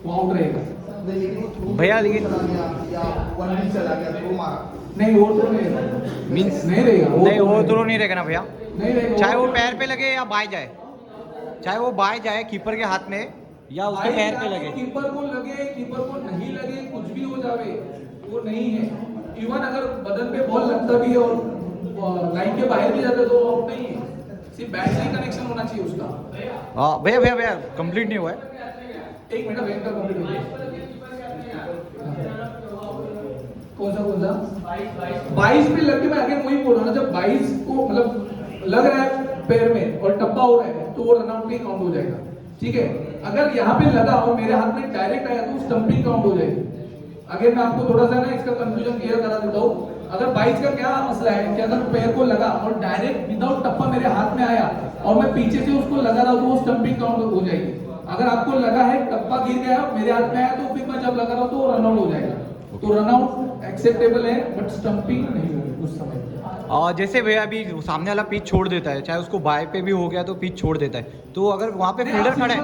वो आउट रहेगा। नहीं लेकिन वो थ्रू भैया, लेकिन- चला गया या वन भी चला गया थ्रो मारा नहीं वो तो नहीं रहेगा, मीन्स नहीं रहेगा नहीं, वो थ्रो नहीं रहेगा ना भैया, नहीं रहेगा। चाहे वो पैर पे लगे या बाय जाए, चाहे वो बाय जाए कीपर के हाथ में या उसके पैर पे लगे। कीपर को लगे, कीपर को नहीं लगे, कुछ भी हो जावे, वो नहीं है। इवन अगर बदन पे बॉल लगता भी है और लाइन के बाहर भी जाता है तो आउट नहीं है, सिर्फ बैट से ही कनेक्शन होना चाहिए उसका। भैया भैया भैया कंप्लीट नहीं हुआ है। एक मिनट वेट कर, कंप्लीट हो जाए। कौन सा 22 पे लग के, मैं आगे वही बोल रहा हूँ ना, जब 22 को मतलब लग रहा है पैर में और टप्पा हो रहा है तो वो रन आउट नहीं काउंट हो जाएगा, ठीक है। अगर यहाँ पे लगा और मेरे हाथ में डायरेक्ट आया तो स्टंपिंग काउंट हो जाएगी। अगर मैं आपको थोड़ा सा ना इसका कंफ्यूजन क्लियर करा देता हूँ। अगर 22 का क्या मसला है कि अगर पैर को लगा और डायरेक्ट विदाउट टप्पा मेरे हाथ में आया और मैं पीछे से उसको लगा रहा हूँ तो वो स्टंपिंग काउंट हो जाएगी। अगर आपको लगा है टप्पा गिर गया मेरे हाथ में आया तो फिर मैं जब लगा रहा हूँ तो रन आउट हो जाएगा। तो रन आउट एक्सेप्टेबल है बट स्टंपिंग नहीं होगी उस समय। और जैसे भैया अभी सामने वाला पिच छोड़ देता है, चाहे उसको बाय पे भी हो गया तो पिच छोड़ देता है, तो अगर वहाँ पे फील्डर खड़ा है।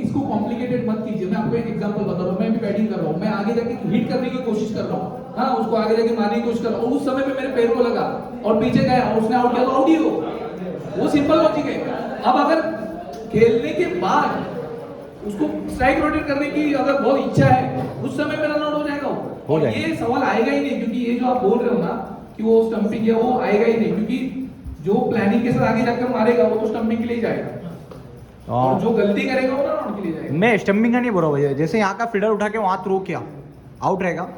इसको कॉम्प्लिकेटेड मत कीजिए, मैं आपको एक एग्जांपल बता रहा हूँ। मैं भी बैटिंग कर रहा हूँ, मैं आगे जाके हिट करने की कोशिश कर रहा हूँ, हाँ उसको आगे जाके मारने की कोशिश कर रहा हूँ, उस समय पे मेरे पैर को लगा और पीछे गया और उसने आउट किया तो आउट ही हो। वो सिंपल लॉजिक है। अब अगर खेलने के बाद उसको स्ट्राइक रोटेट करने की अगर बहुत इच्छा है उस समय पे रन आउट हो जाएगा हो और जाएगा। ये सवाल आएगा ही नहीं, क्योंकि ये जो आप बोल रहे हो ना कि वो स्टंपिंग है वो आएगा ही नहीं, क्योंकि जो प्लानिंग के साथ आगे जाकर मारेगा वो तो स्टंपिंग के लिए जाएगा और जो गलती करेगा वो रन आउट के लिए जाएगा। मैं स्टंपिंग का नहीं बोल रहा हूँ भैया, जैसे यहाँ का फील्डर उठा के वहाँ थ्रो किया, आउट रहेगा।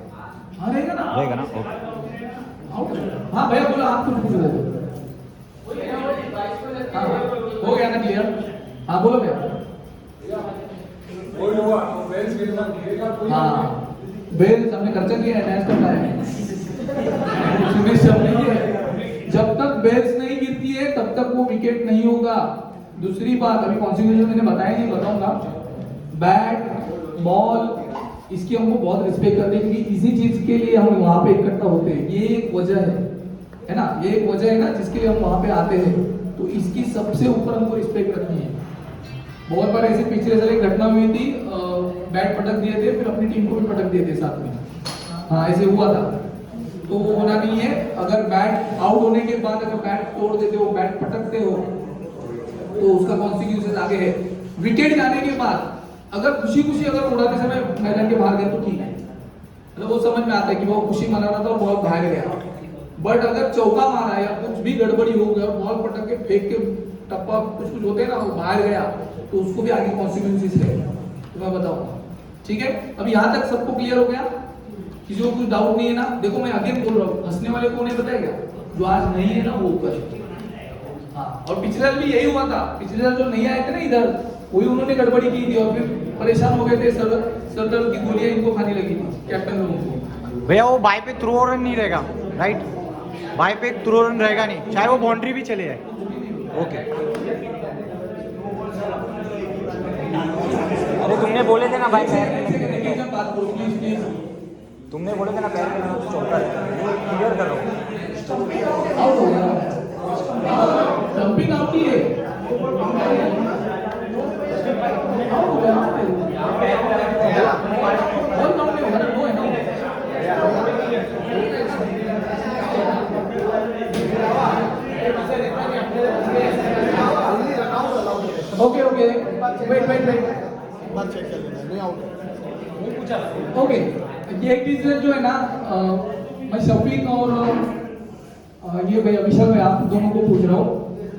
हाँ रहेगा ना, रहेगा ना, ओके। आउट। हाँ भैया बोला, आप कुछ पूछ रहे थे। हाँ हो गया ना क्लियर? हाँ बोलो भैया। हाँ बेल्स हमने खर्चा किया है, मैच करना है। जब तक बेल्स नहीं गिरती है तब तक वो विकेट नहीं होगा। दूसरी बात अभी कॉन्स्टिट्यूशन मैंने बताया नहीं, बताऊंगा। बैट बॉल इसकी हमको बहुत रिस्पेक्ट करनी है, क्योंकि इसी चीज के लिए हम वहां पे इकट्ठा होते हैं। ये एक वजह है ना, ये एक वजह है ना जिसके लिए हम वहां पे आते हैं। तो इसकी सबसे ऊपर हमको रिस्पेक्ट रखनी है। बहुत बार ऐसे पिछले साल एक घटना हुई थी, बैट पटक दिए थे, फिर अपनी टीम को भी पटक दिए थे साथ में। हाँ ऐसे हुआ था, तो वो होना नहीं है। अगर बैट आउट होने के बाद अगर बैट तोड़ देते हो, बैट पटकते हो, तो उसका कॉन्सिक्वेंसेस आगे है। विकेट जाने के बाद अगर खुशी खुशी अगर उड़ाते समय मैदान के बाहर गया तो ठीक है, मतलब वो समझ में आता है कि वो खुशी मना रहा था और बॉल बाहर गया। बट अगर चौका मारा या कुछ भी गड़बड़ी हो गया, बॉल पटक के फेंक के टप्पा कुछ होते हैं ना, वो बाहर गया तो उसको भी आगे कॉन्सिक्वेंसेस है, तो मैं बताऊंगा। ठीक है, अब यहाँ तक सबको क्लियर हो गया? किसी को कुछ डाउट नहीं है ना? देखो मैं अगेन बोल रहा हूँ, हंसने वाले को नहीं बताएगा, जो आज नहीं है ना वो ऊपर। हाँ, और पिछले साल भी यही हुआ था। पिछले साल जो नहीं आए थे ना इधर, वही उन्होंने गड़बड़ी की थी और फिर परेशान हो गए थे, सर दर्द की गोलियां इनको खानी लगी थी कैप्टन लोगों को। भैया वो बाय पे थ्रो रन नहीं रहेगा, राइट? बाय पे थ्रो रन रहेगा नहीं, चाहे वो बाउंड्री भी चले जाए। ओके। अरे तुमने बोले थे ना भाई पैर पे, तुमने बोले थे ना पैर पे चौका क्लियर करो। आउट हो गया, जंपिंग आउट ही है, आउट हो गया। बॉल काउंट नहीं होगा ना, वो है ना। Okay okay, wait wait wait, check कर लेना, नहीं आउट। ओके। ये एक चीज जो है ना, मैं शफीक और ये भैया विशाल भाई आप दोनों को पूछ रहा हूँ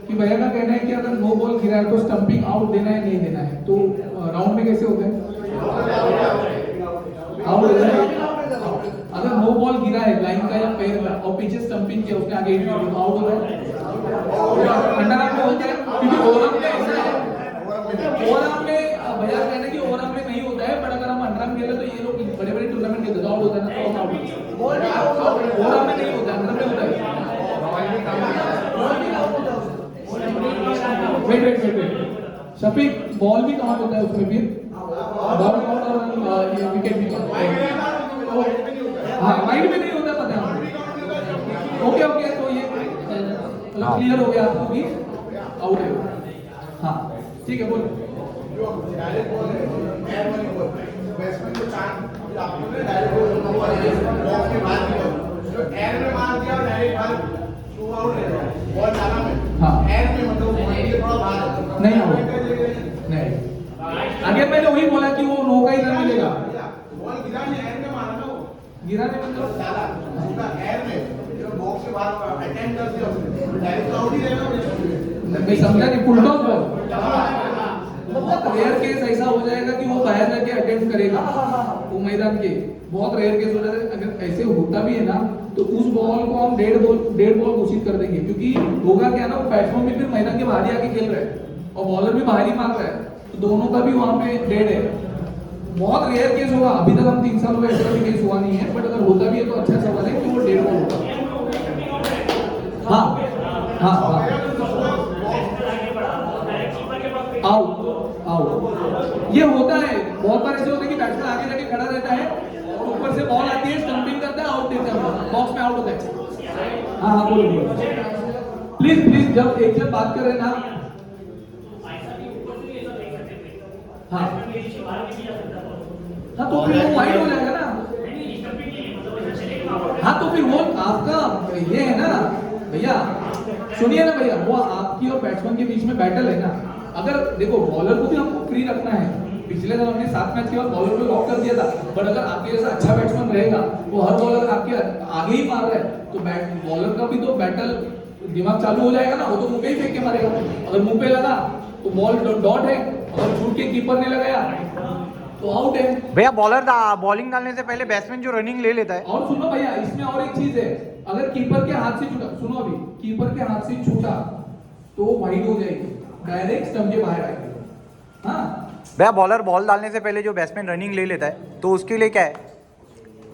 कि भैया का कहना है कि अगर नो बॉल गिरा है तो स्टंपिंग आउट देना है नहीं देना है, तो राउंड में कैसे होता है? आउट देना है। अगर नो बॉल गिरा है लाइन का या पैर का और पीछे स्टंपिंग किया उसने आगे हिट किया तो आउट होता है। अंडरआर्म में होता है, क्योंकि ओवरआर्म में ऐसा है, ओवरआर्म में भैया कहना है कि ओवरआर्म में नहीं होता है, बट अगर हम अंडरआर्म खेले तो ये लोग बड़े बड़े टूर्नामेंट खेलते हैं, आउट होता है ना, तो आउट। ओवरआर्म में नहीं होता है, अंडरआर्म में होता है। Wait wait wait wait, Shafiq ball भी काउंट होता है उसमें फिर, बॉल काउंट और ये विकेट भी काउंट। हाँ माइंड में नहीं होता, पता है। ओके ओके, तो ये मतलब क्लियर हो गया आपको भी आउट है। हाँ ठीक है, बोलो। डायरेक्ट बॉल है एयर वाली बॉल बैट्समैन को चांस फिर आपने डायरेक्ट बॉल बॉक्स के बाहर निकल तो एयर में मार दिया और डायरेक्ट बाहर टू आउट है बॉल डाला में हाँ। एयर में मतलब पॉइंट के थोड़ा बाहर नहीं आउट नहीं। आगे मैंने वही बोला कि वो नो का ही रन मिलेगा। बॉल गिरा नहीं एयर में मारा ना वो गिरा नहीं मतलब डाला पूरा एयर में बॉक्स के बाहर अटेम्प्ट कर दिया उसने डायरेक्ट आउट ही रहेगा। मैं समझा नहीं, फुल टॉस बॉल बहुत रेयर केस ऐसा हो जाएगा कि वो बाहर जाके अटेम्प्ट करेगा वो मैदान के, बहुत रेयर केस हो जाता है। अगर ऐसे होता भी है ना तो उस बॉल को हम डेड बॉल घोषित कर देंगे, क्योंकि होगा क्या ना वो बैट्समैन भी फिर मैदान के बाहर ही आके खेल रहा है और बॉलर भी बाहर ही मार रहा है, तो दोनों का भी वहां पे डेड है। बहुत रेयर केस होगा, अभी तक हम 3 साल हो गए ऐसा भी केस हुआ नहीं है, बट अगर होता भी है तो अच्छा सवाल है कि वो डेड बॉल होगा। हाँ हाँ हाँ आउट आउट ये होता है, बहुत बार ऐसे होता है कि बैट्समैन आगे जाके खड़ा रहता है और ऊपर से बॉल आती है, स्टंपिंग करता है, आउट देता है, बॉक्स में आउट होता है। हाँ हाँ बोलो बोलो प्लीज प्लीज, जब एक जब बात कर रहे हैं ना। हाँ हाँ तो फिर वो वाइड हो जाएगा ना। हाँ तो फिर वो आपका ये है ना भैया, सुनिए ना भैया, वो आपकी और बैट्समैन के बीच में बैटल है ना। अगर देखो बॉलर को भी हमको फ्री रखना है, पिछले साल हमने 7 मैच के बाद बॉलर को लॉक कर दिया था, बट अगर आपके जैसा अच्छा बैट्समैन रहेगा वो हर बॉलर आपके आगे ही मार रहा है तो बॉलर का भी तो बैटल दिमाग चालू हो जाएगा ना, वो तो मुंह पे ही फेंक के मारेगा। अगर मुंह पे लगा तो बॉल डॉट है, अगर छूट के कीपर ने लगाया तो आउट है। भैया बॉलिंग डालने से पहले बैट्समैन जो रनिंग ले लेता है। और सुनो भैया, इसमें और एक चीज है, अगर कीपर के हाथ से छूटा, सुनो अभी कीपर के हाथ से छूटा तो वाइड हो जाएगी, डायरेक्ट स्टंप के बाहर आएगी। हाँ भैया बॉलर बॉल डालने से पहले जो बैट्समैन रनिंग ले लेता है तो उसके लिए क्या है?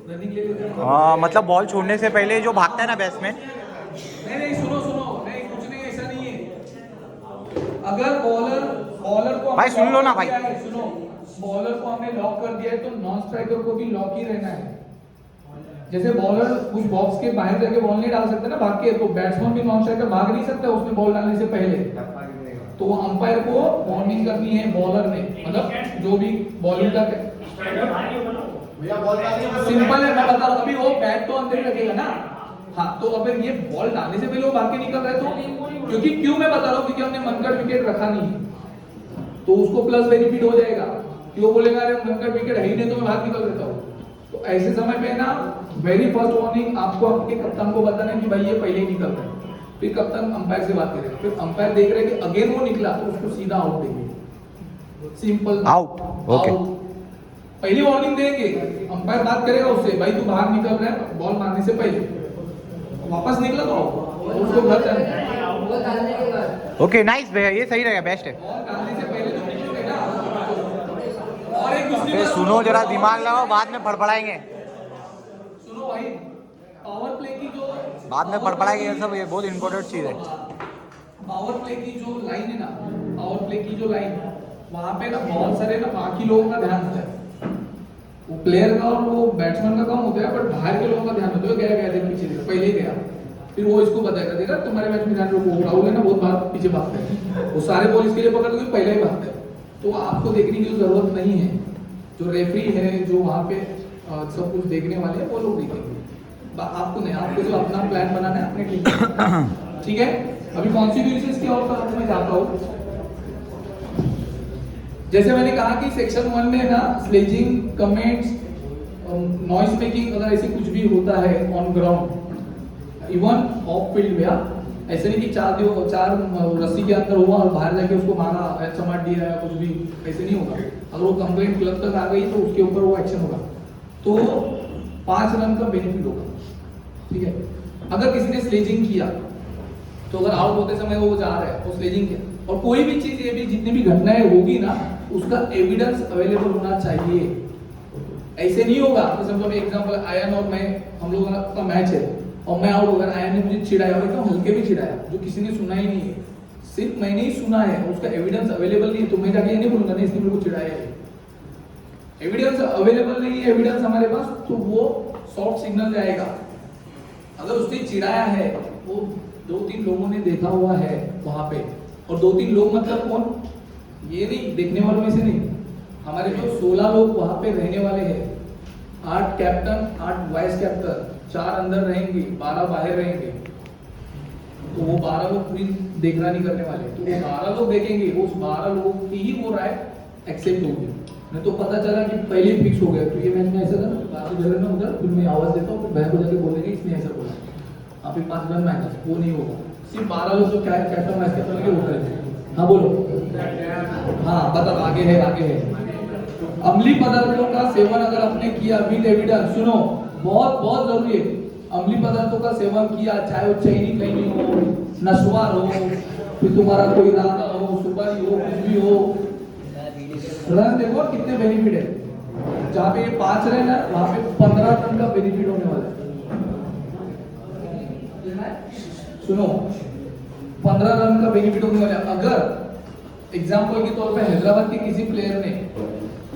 रनिंग ले लेते हैं। हाँ मतलब बॉल छोड़ने से पहले जो भागता है ना बैट्समैन। नहीं नहीं सुनो सुनो, नहीं कुछ नहीं, ऐसा नहीं है। अगर बॉलर को भाई सुन लो ना भाई, सुनो, बॉलर को हमने लॉक कर दिया है तो नॉन स्ट्राइकर को भी लॉक ही रहना है। जैसे बॉलर कुछ बॉक्स के बाहर जाके बॉल नहीं डाल सकते ना भाग के, तो बैट्समैन भी नॉन स्ट्राइकर भाग नहीं सकता उसमें बॉल डालने से पहले, तो वो अंपायर को वार्निंग करनी है बॉलर ने, मतलब जो भी बॉलिंग का सिंपल है, मैं बता रहा हूँ। अभी वो बैट तो अंदर रखेगा ना, हाँ तो अगर ये बॉल डालने से पहले वो भाग के निकल रहा है तो, क्योंकि क्यों मैं बता रहा हूँ, क्योंकि हमने मनकर विकेट रखा नहीं तो उसको प्लस बेनिफिट हो जाएगा कि वो बोलेगा अरे मनकर विकेट है ही नहीं तो मैं भाग निकल देता हूँ। तो ऐसे समय पे ना वेरी फर्स्ट वार्निंग आपको आपके कप्तान को बताना है कि भाई ये पहले ही निकल रहा है, फिर कप्तान अंपायर से बात करेगा, फिर अंपायर देख रहे हैं कि अगेन वो निकला तो उसको सीधा आउट देंगे, सिंपल आउट। ओके पहली वार्निंग देंगे, अंपायर बात करेगा उससे, भाई तू बाहर निकल रहा है बॉल मारने से पहले, वापस निकला तो उसको घर जाना। ओके नाइस भैया, ये सही रहेगा, बेस्ट है। बॉल डालने से पहले तो निकलोगे ना। और एक दूसरी फिर बात सुनो जरा, दिमाग लगाओ, बाद में फड़फड़ाएंगे। सुनो भाई, पावर प्ले की जो बाद में फड़फड़ाएंगे ये सब, ये बहुत इंपॉर्टेंट चीज है। पावर प्ले की जो लाइन है ना, पावर प्ले की जो लाइन, वहां पे ना बहुत सारे ना बाकी लोगों का ध्यान होता है, वो प्लेयर का और वो बैट्समैन का काम होता है, बट बाहर के लोगों का ध्यान होता है, गया देख पीछे देखा, पहले ही गया, फिर वो इसको बताएगा देखा तुम्हारे मैच में ध्यान रखो, राहुल है ना बहुत बार पीछे भागता है, वो सारे बॉल इसके लिए पकड़ के पहले ही भागता है, तो आपको देखने की जरूरत नहीं है, जो रेफरी है जो वहाँ पे सब कुछ देखने वाले हैं वो लोग देखेंगे, आपको नहीं, आपको जो अपना प्लान बनाना है अपने टीम, ठीक है। अभी कॉन्स्टिट्यूशंस की और तरफ मैं जाता हूँ। जैसे मैंने कहा कि सेक्शन 1 में ना स्लेजिंग, कमेंट्स, नॉइज मेकिंग, अगर ऐसे कुछ भी होता है on ground, even of field में, ऐसे नहीं कि चार रस्सी के अंदर हुआ और बाहर जाके उसको मारा, चमाट दिया या कुछ भी, ऐसे नहीं होगा। अगर वो कंप्लेंट क्लब तक आ गई तो उसके ऊपर वो एक्शन होगा, तो 5 रन का बेनिफिट होगा, ठीक है। अगर किसी ने स्लेजिंग किया तो अगर आउट होते समय वो जा रहा है, वो स्लेजिंग किया, और कोई भी चीज, ये भी जितनी भी घटनाएं होगी ना, उसका एविडेंस अवेलेबल होना चाहिए। ऐसे नहीं होगा, तो समझो एग्जांपल आयन और मैं, हम लोगों का मैच है और मैं आउट हो गया, आयन ने मुझे चिढ़ाया, और एकदम हल्के भी चिढ़ाया, जो किसी ने सुना ही नहीं है, सिर्फ मैंने ही सुना है, उसका एविडेंस अवेलेबल नहीं है, तो मैं जाके ये नहीं बोलूंगा नहीं इसने मेरे को चिढ़ाया है, एविडेंस अवेलेबल नहीं है, एविडेंस हमारे पास, तो वो सॉफ्ट सिग्नल जाएगा। अगर उसने चिढ़ाया है, वो 2-3 लोगों ने देखा हुआ है वहां पे, और 2-3 लोग मतलब कौन, ये नहीं देखने वालों में से नहीं, हमारे जो 16 लोग वहां पे रहने वाले हैं, 8 कैप्टन 8 वाइस कैप्टन, 4 अंदर रहेंगे 12 बाहर रहेंगे, तो वो 12 लोग पूरी देखभाली करने वाले, तो वो 12 लोग देखेंगे, उस 12 लोगों की ही वो राय एक्सेप्ट होगी। नहीं तो पता चला कि पहले ही फिक्स हो गया, तो ये मैच में ऐसा था, बाकी जगह ना उधर फिर मैं आवाज देता हूँ, फिर भैया को जाके बोलेंगे इसने ऐसा बोला, आप 5 रन मैच, वो नहीं होगा। सिर्फ 12 लोग जो कैप्टन वाइस कैप्टन के वो करेंगे। हाँ बोलो, हाँ बता, आगे है आगे है। अम्लीय पदार्थों का सेवन अगर आपने किया विद एविडेंस, सुनो बहुत बहुत जरूरी है, अम्लीय पदार्थों का सेवन किया, चाहे वो चैनी कहीं हो, नशवार हो, फिर तुम्हारा कोई राग हो, सुपारी हो, कुछ भी हो, रन देखो कितने बेनिफिट है। जहाँ पे 5 रन है वहां पे 15 रन का बेनिफिट होने वाला है। सुनो 15 रन का बेनिफिट होने वाला है। अगर एग्जाम्पल के तौर पे हैदराबाद के किसी प्लेयर ने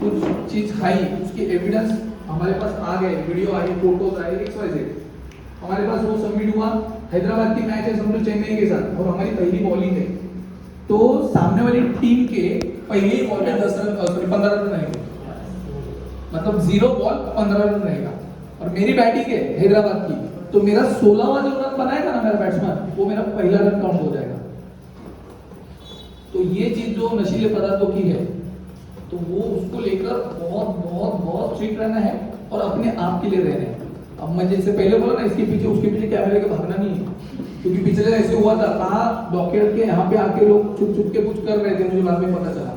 कुछ चीज खाई, उसकी एविडेंस हमारे पास आ गए, वीडियो आई, फोटोज आई, XYZ, हमारे पास वो सबमिट हुआ। हैदराबाद की मैच है समझो चेन्नई के साथ और हमारी पहली बॉलिंग है, तो सामने वाली टीम के पहले ही बॉल पे 15 रन रहेंगे, मतलब 0 बॉल 15 रन रहेगा, और मेरी बैटिंग है हैदराबाद की, तो मेरा 16वां जो रन बनाएगा ना मेरा बैट्समैन, वो मेरा पहला रन काउंट हो जाएगा। तो ये चीज जो नशीले पदार्थों की है, तो वो उसको लेकर बहुत बहुत बहुत स्ट्रिक्ट रहना है और अपने आप के लिए रहना है। अब मैं जैसे पहले बोला ना, इसके पीछे उसके पीछे कैमरे के भागना नहीं है, क्योंकि पिछले ऐसे हुआ था, कहा डॉक्टर के यहाँ पे आके लोग छुप छुप के कुछ कर रहे थे, मुझे बाद में पता चला,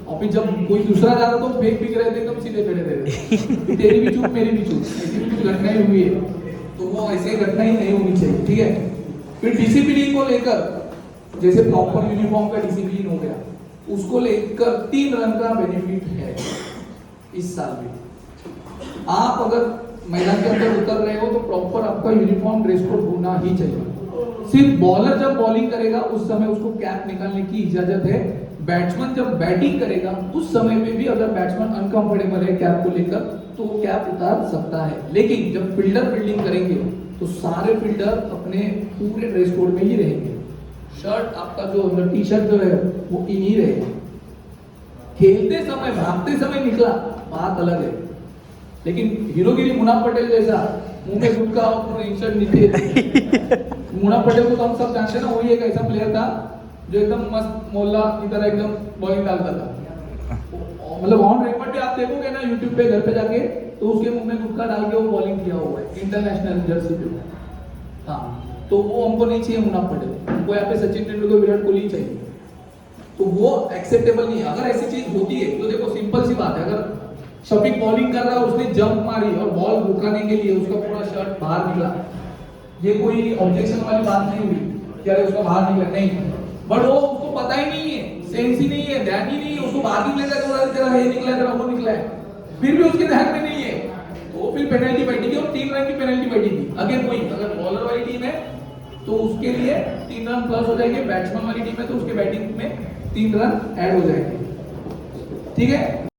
और फिर जब कोई दूसरा जा रहा तो फेक बिक रहे थे, एकदम सीधे खड़े थे, तेरी भी चूक मेरी भी चूक, ऐसी भी कुछ घटनाएं हुई है, तो वो ऐसे घटना ही नहीं होनी चाहिए, ठीक है। फिर डिसिप्लिन को लेकर, जैसे प्रॉपर यूनिफॉर्म का डिसिप्लिन हो गया, उसको लेकर 3 रन का बेनिफिट है इस साल में। आप अगर मैदान के अंदर उतर रहे हो तो प्रॉपर आपका यूनिफॉर्म ड्रेस कोड होना ही चाहिए। सिर्फ बॉलर जब बॉलिंग करेगा उस समय उसको कैप निकालने की इजाजत है, बैट्समैन जब बैटिंग करेगा उस समय में भी अगर बैट्समैन अनकंफर्टेबल है कैप को लेकर तो वो कैप उतार सकता है, लेकिन जब फील्डर फील्डिंग करेंगे तो सारे फील्डर अपने पूरे ड्रेस कोड में ही रहेंगे। शर्ट आपका जो टी शर्ट जो है वो इन ही रहेगा। खेलते समय भागते समय निकला बात अलग है, लेकिन हीरोगिरी मुन्ना पटेल जैसा मुंह में गुटखा और पूरे इंसर्ट नीचे, मुन्ना पटेल को तो हम सब जानते हैं ना, वही एक ऐसा प्लेयर था जो एकदम मस्त मोहल्ला की तरह एकदम बॉलिंग डालता था, मतलब ऑन रिकॉर्ड भी आप देखोगे ना यूट्यूब पे घर पे जाके, तो उसके मुंह में गुटखा डाल के वो बॉलिंग किया हुआ है इंटरनेशनल जर्सी पे। हाँ, तो वो हमको नहीं चाहिए मुन्ना पटेल, हमको यहाँ पे सचिन तेंदुलकर विराट कोहली चाहिए, तो वो एक्सेप्टेबल नहीं है। अगर ऐसी चीज होती है तो देखो सिंपल सी बात है, अगर शफीक बॉलिंग कर रहा है, उसने जंप मारी और बॉल रुकाने के लिए उसका पूरा शर्ट बाहर निकला, ये कोई ऑब्जेक्शन वाली बात नहीं हुई कि अरे उसका बाहर निकला, नहीं, बट वो उसको पता ही नहीं है, सेंस ही नहीं है, ध्यान ही नहीं है, उसको बाहर निकलेगा तो तेरा ये निकला तेरा वो निकला है, फिर भी उसके ध्यान में नहीं है, तो फिर पेनल्टी बैठेगी और 3 रन की पेनल्टी बैठेगी। अगर कोई अगर बॉलर वाली टीम है तो उसके लिए 3 रन प्लस हो जाएंगे, बैट्समैन वाली टीम है तो उसके बैटिंग में 3 रन ऐड हो जाएंगे, ठीक है।